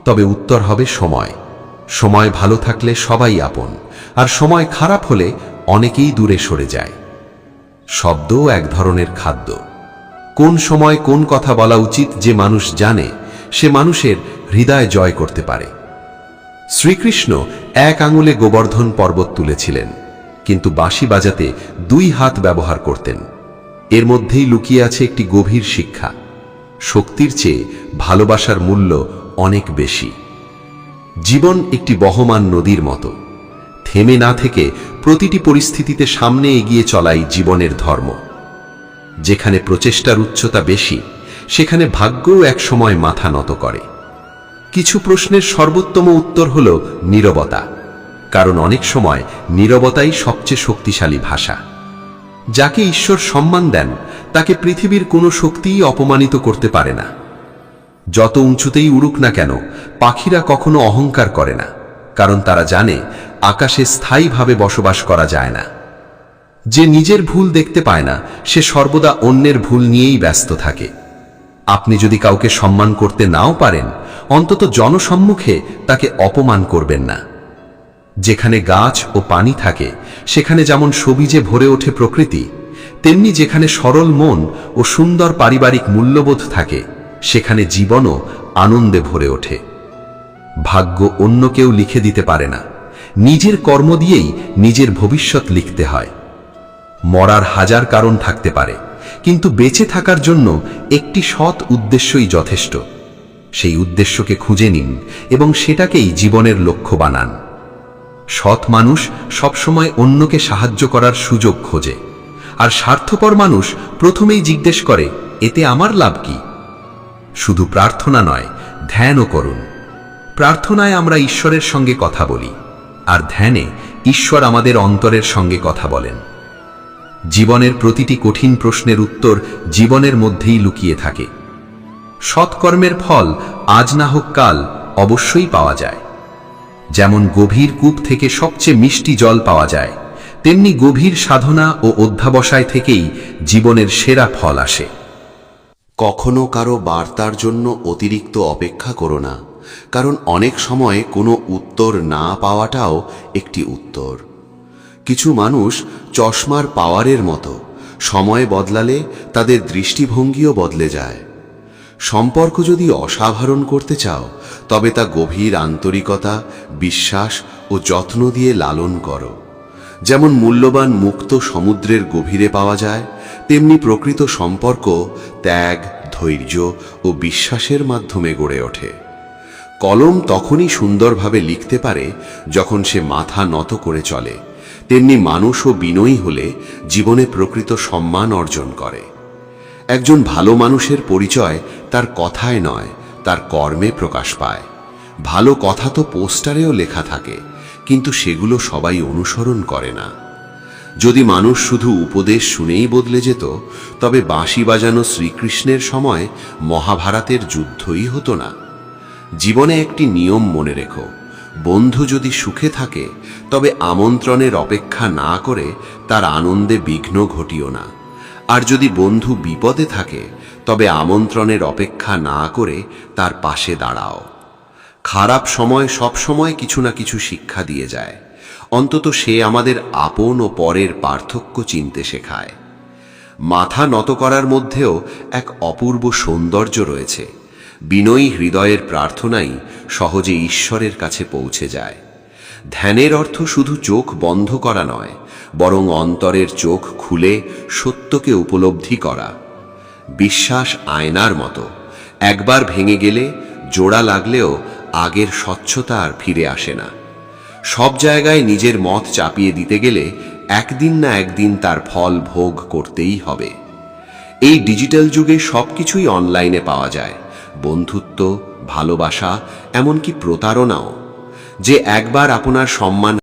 তবে উত্তর হবে সময়। সময় ভালো থাকলে সবাই আপন, আর সময় খারাপ হলে অনেকেই দূরে সরে যায়। শব্দও এক ধরনের খাদ্য। কোন সময় কোন কথা বলা উচিত যে মানুষ জানে, সে মানুষের হৃদয় জয় করতে পারে। শ্রীকৃষ্ণ এক আঙুলে গোবর্ধন পর্বত তুলেছিলেন, কিন্তু বাঁশি বাজাতে 2 হাত ব্যবহার করতেন। এর মধ্যেই লুকিয়ে আছে একটি গভীর শিক্ষা। শক্তির চেয়ে ভালোবাসার মূল্য অনেক বেশি। জীবন একটি বহমান নদীর মতো। থেমে না থেকে প্রতিটি পরিস্থিতিতে সামনে এগিয়ে চলাই জীবনের ধর্ম। যেখানে প্রচেষ্টার উচ্চতা বেশি, সেখানে ভাগ্যও একসময় মাথা নত করে। কিছু প্রশ্নের সর্বোত্তম উত্তর হল নীরবতা, কারণ অনেক সময় নীরবতাই সবচেয়ে শক্তিশালী ভাষা। যাকে ঈশ্বর সম্মান দেন, তাকে পৃথিবীর কোনো শক্তিই অপমানিত করতে পারে না। যত উঁচুতেই উড়ুক না কেন, পাখিরা কখনো অহংকার করে না, কারণ তারা জানে আকাশে স্থায়ীভাবে বসবাস করা যায় না। যে নিজের ভুল দেখতে পায় না, সে সর্বদা অন্যের ভুল নিয়েই ব্যস্ত থাকে। আপনি যদি কাউকে সম্মান করতে নাও পারেন, অন্তত জনসম্মুখে তাকে অপমান করবেন না। যেখানে গাছ ও পানি থাকে, সেখানে যেমন সবুজে ভরে ওঠে প্রকৃতি, তেমনি যেখানে সরল মন ও সুন্দর পারিবারিক মূল্যবোধ থাকে, সেখানে জীবনও আনন্দে ভরে ওঠে। ভাগ্য অন্য কেউ লিখে দিতে পারে না, নিজের কর্ম দিয়েই নিজের ভবিষ্যৎ লিখতে হয়। মরার হাজার কারণ থাকতে পারে, কিন্তু বেঁচে থাকার জন্য একটি সৎ উদ্দেশ্যই যথেষ্ট। সেই উদ্দেশ্যকে খুঁজে নিন এবং সেটাকেই জীবনের লক্ষ্য বানান। সৎ মানুষ সবসময় অন্যকে সাহায্য করার সুযোগ খোঁজে, আর স্বার্থপর মানুষ প্রথমেই জিজ্ঞেস করে, এতে আমার লাভ কি? শুধু প্রার্থনা নয়, ধ্যানও করুন। প্রার্থনায় আমরা ঈশ্বরের সঙ্গে কথা বলি, আর ধ্যানে ঈশ্বর আমাদের অন্তরের সঙ্গে কথা বলেন। জীবনের প্রতিটি কঠিন প্রশ্নের উত্তর জীবনের মধ্যেই লুকিয়ে থাকে। সৎকর্মের ফল আজ না হোক কাল অবশ্যই পাওয়া যায়। যেমন গভীর কূপ থেকে সবচেয়ে মিষ্টি জল পাওয়া যায়, তেমনি গভীর সাধনা ও অধ্যাবসায় থেকেই জীবনের সেরা ফল আসে। কখনো কারো বার্তার জন্য অতিরিক্ত অপেক্ষা করো না, কারণ অনেক সময় কোনো উত্তর না পাওয়াটাও একটি উত্তর। কিছু মানুষ চশমার পাওয়ারের মতো, সময় বদলালে তাদের দৃষ্টিভঙ্গিও বদলে যায়। সম্পর্ক যদি অসাধারণ করতে চাও, তবে তা গভীর আন্তরিকতা, বিশ্বাস ও যত্ন দিয়ে লালন করো। যেমন মূল্যবান মুক্ত সমুদ্রের গভীরে পাওয়া যায়, তেমনি প্রকৃত সম্পর্ক ত্যাগ, ধৈর্য ও বিশ্বাসের মাধ্যমে গড়ে ওঠে। কলম তখনই সুন্দরভাবে লিখতে পারে যখন সে মাথা নত করে চলে, তেমনি মানুষও বিনয়ী হলে জীবনে প্রকৃত সম্মান অর্জন করে। একজন ভালো মানুষের পরিচয় তার কথায় নয়, তার কর্মে প্রকাশ পায়। ভালো কথা তো পোস্টারেও লেখা থাকে, কিন্তু সেগুলো সবাই অনুসরণ করে না। যদি মানুষ শুধু উপদেশ শুনেই বদলে যেত, তবে বাঁশি বাজানো শ্রীকৃষ্ণের সময় মহাভারতের যুদ্ধই হতো না। জীবনে একটি নিয়ম মনে রেখো, বন্ধু যদি সুখে থাকে, তবে আমন্ত্রণের অপেক্ষা না করে তার আনন্দে বিঘ্ন ঘটিও না। আর যদি বন্ধু বিপদে থাকে, তবে আমন্ত্রণের অপেক্ষা না করে তার পাশে দাঁড়াও। খারাপ সময় সব সময় কিছু না কিছু শিক্ষা দিয়ে যায়, অন্তত সে আমাদের আপন ও পরের পার্থক্য চিনতে শেখায়। মাথা নত করার মধ্যেও এক অপূর্ব সৌন্দর্য রয়েছে। বিনয়ী হৃদয়ের প্রার্থনাই সহজে ঈশ্বরের কাছে পৌঁছে যায়। ধ্যানের অর্থ শুধু চোখ বন্ধ করা নয়, বরং অন্তরের চোখ খুলে সত্যকে উপলব্ধি করা। বিশ্বাস আয়নার মতো, একবার ভেঙে গেলে জোড়া লাগলেও আগের স্বচ্ছতা আর ফিরে আসে না। সব জায়গায় নিজের মত চাপিয়ে দিতে গেলে একদিন না একদিন তার ফল ভোগ করতেই হবে। এই ডিজিটাল যুগে সবকিছুই অনলাইনে পাওয়া যায়, বন্ধুত্ব, ভালোবাসা, এমনকি প্রতারণাও। যে একবার আপনার সম্মান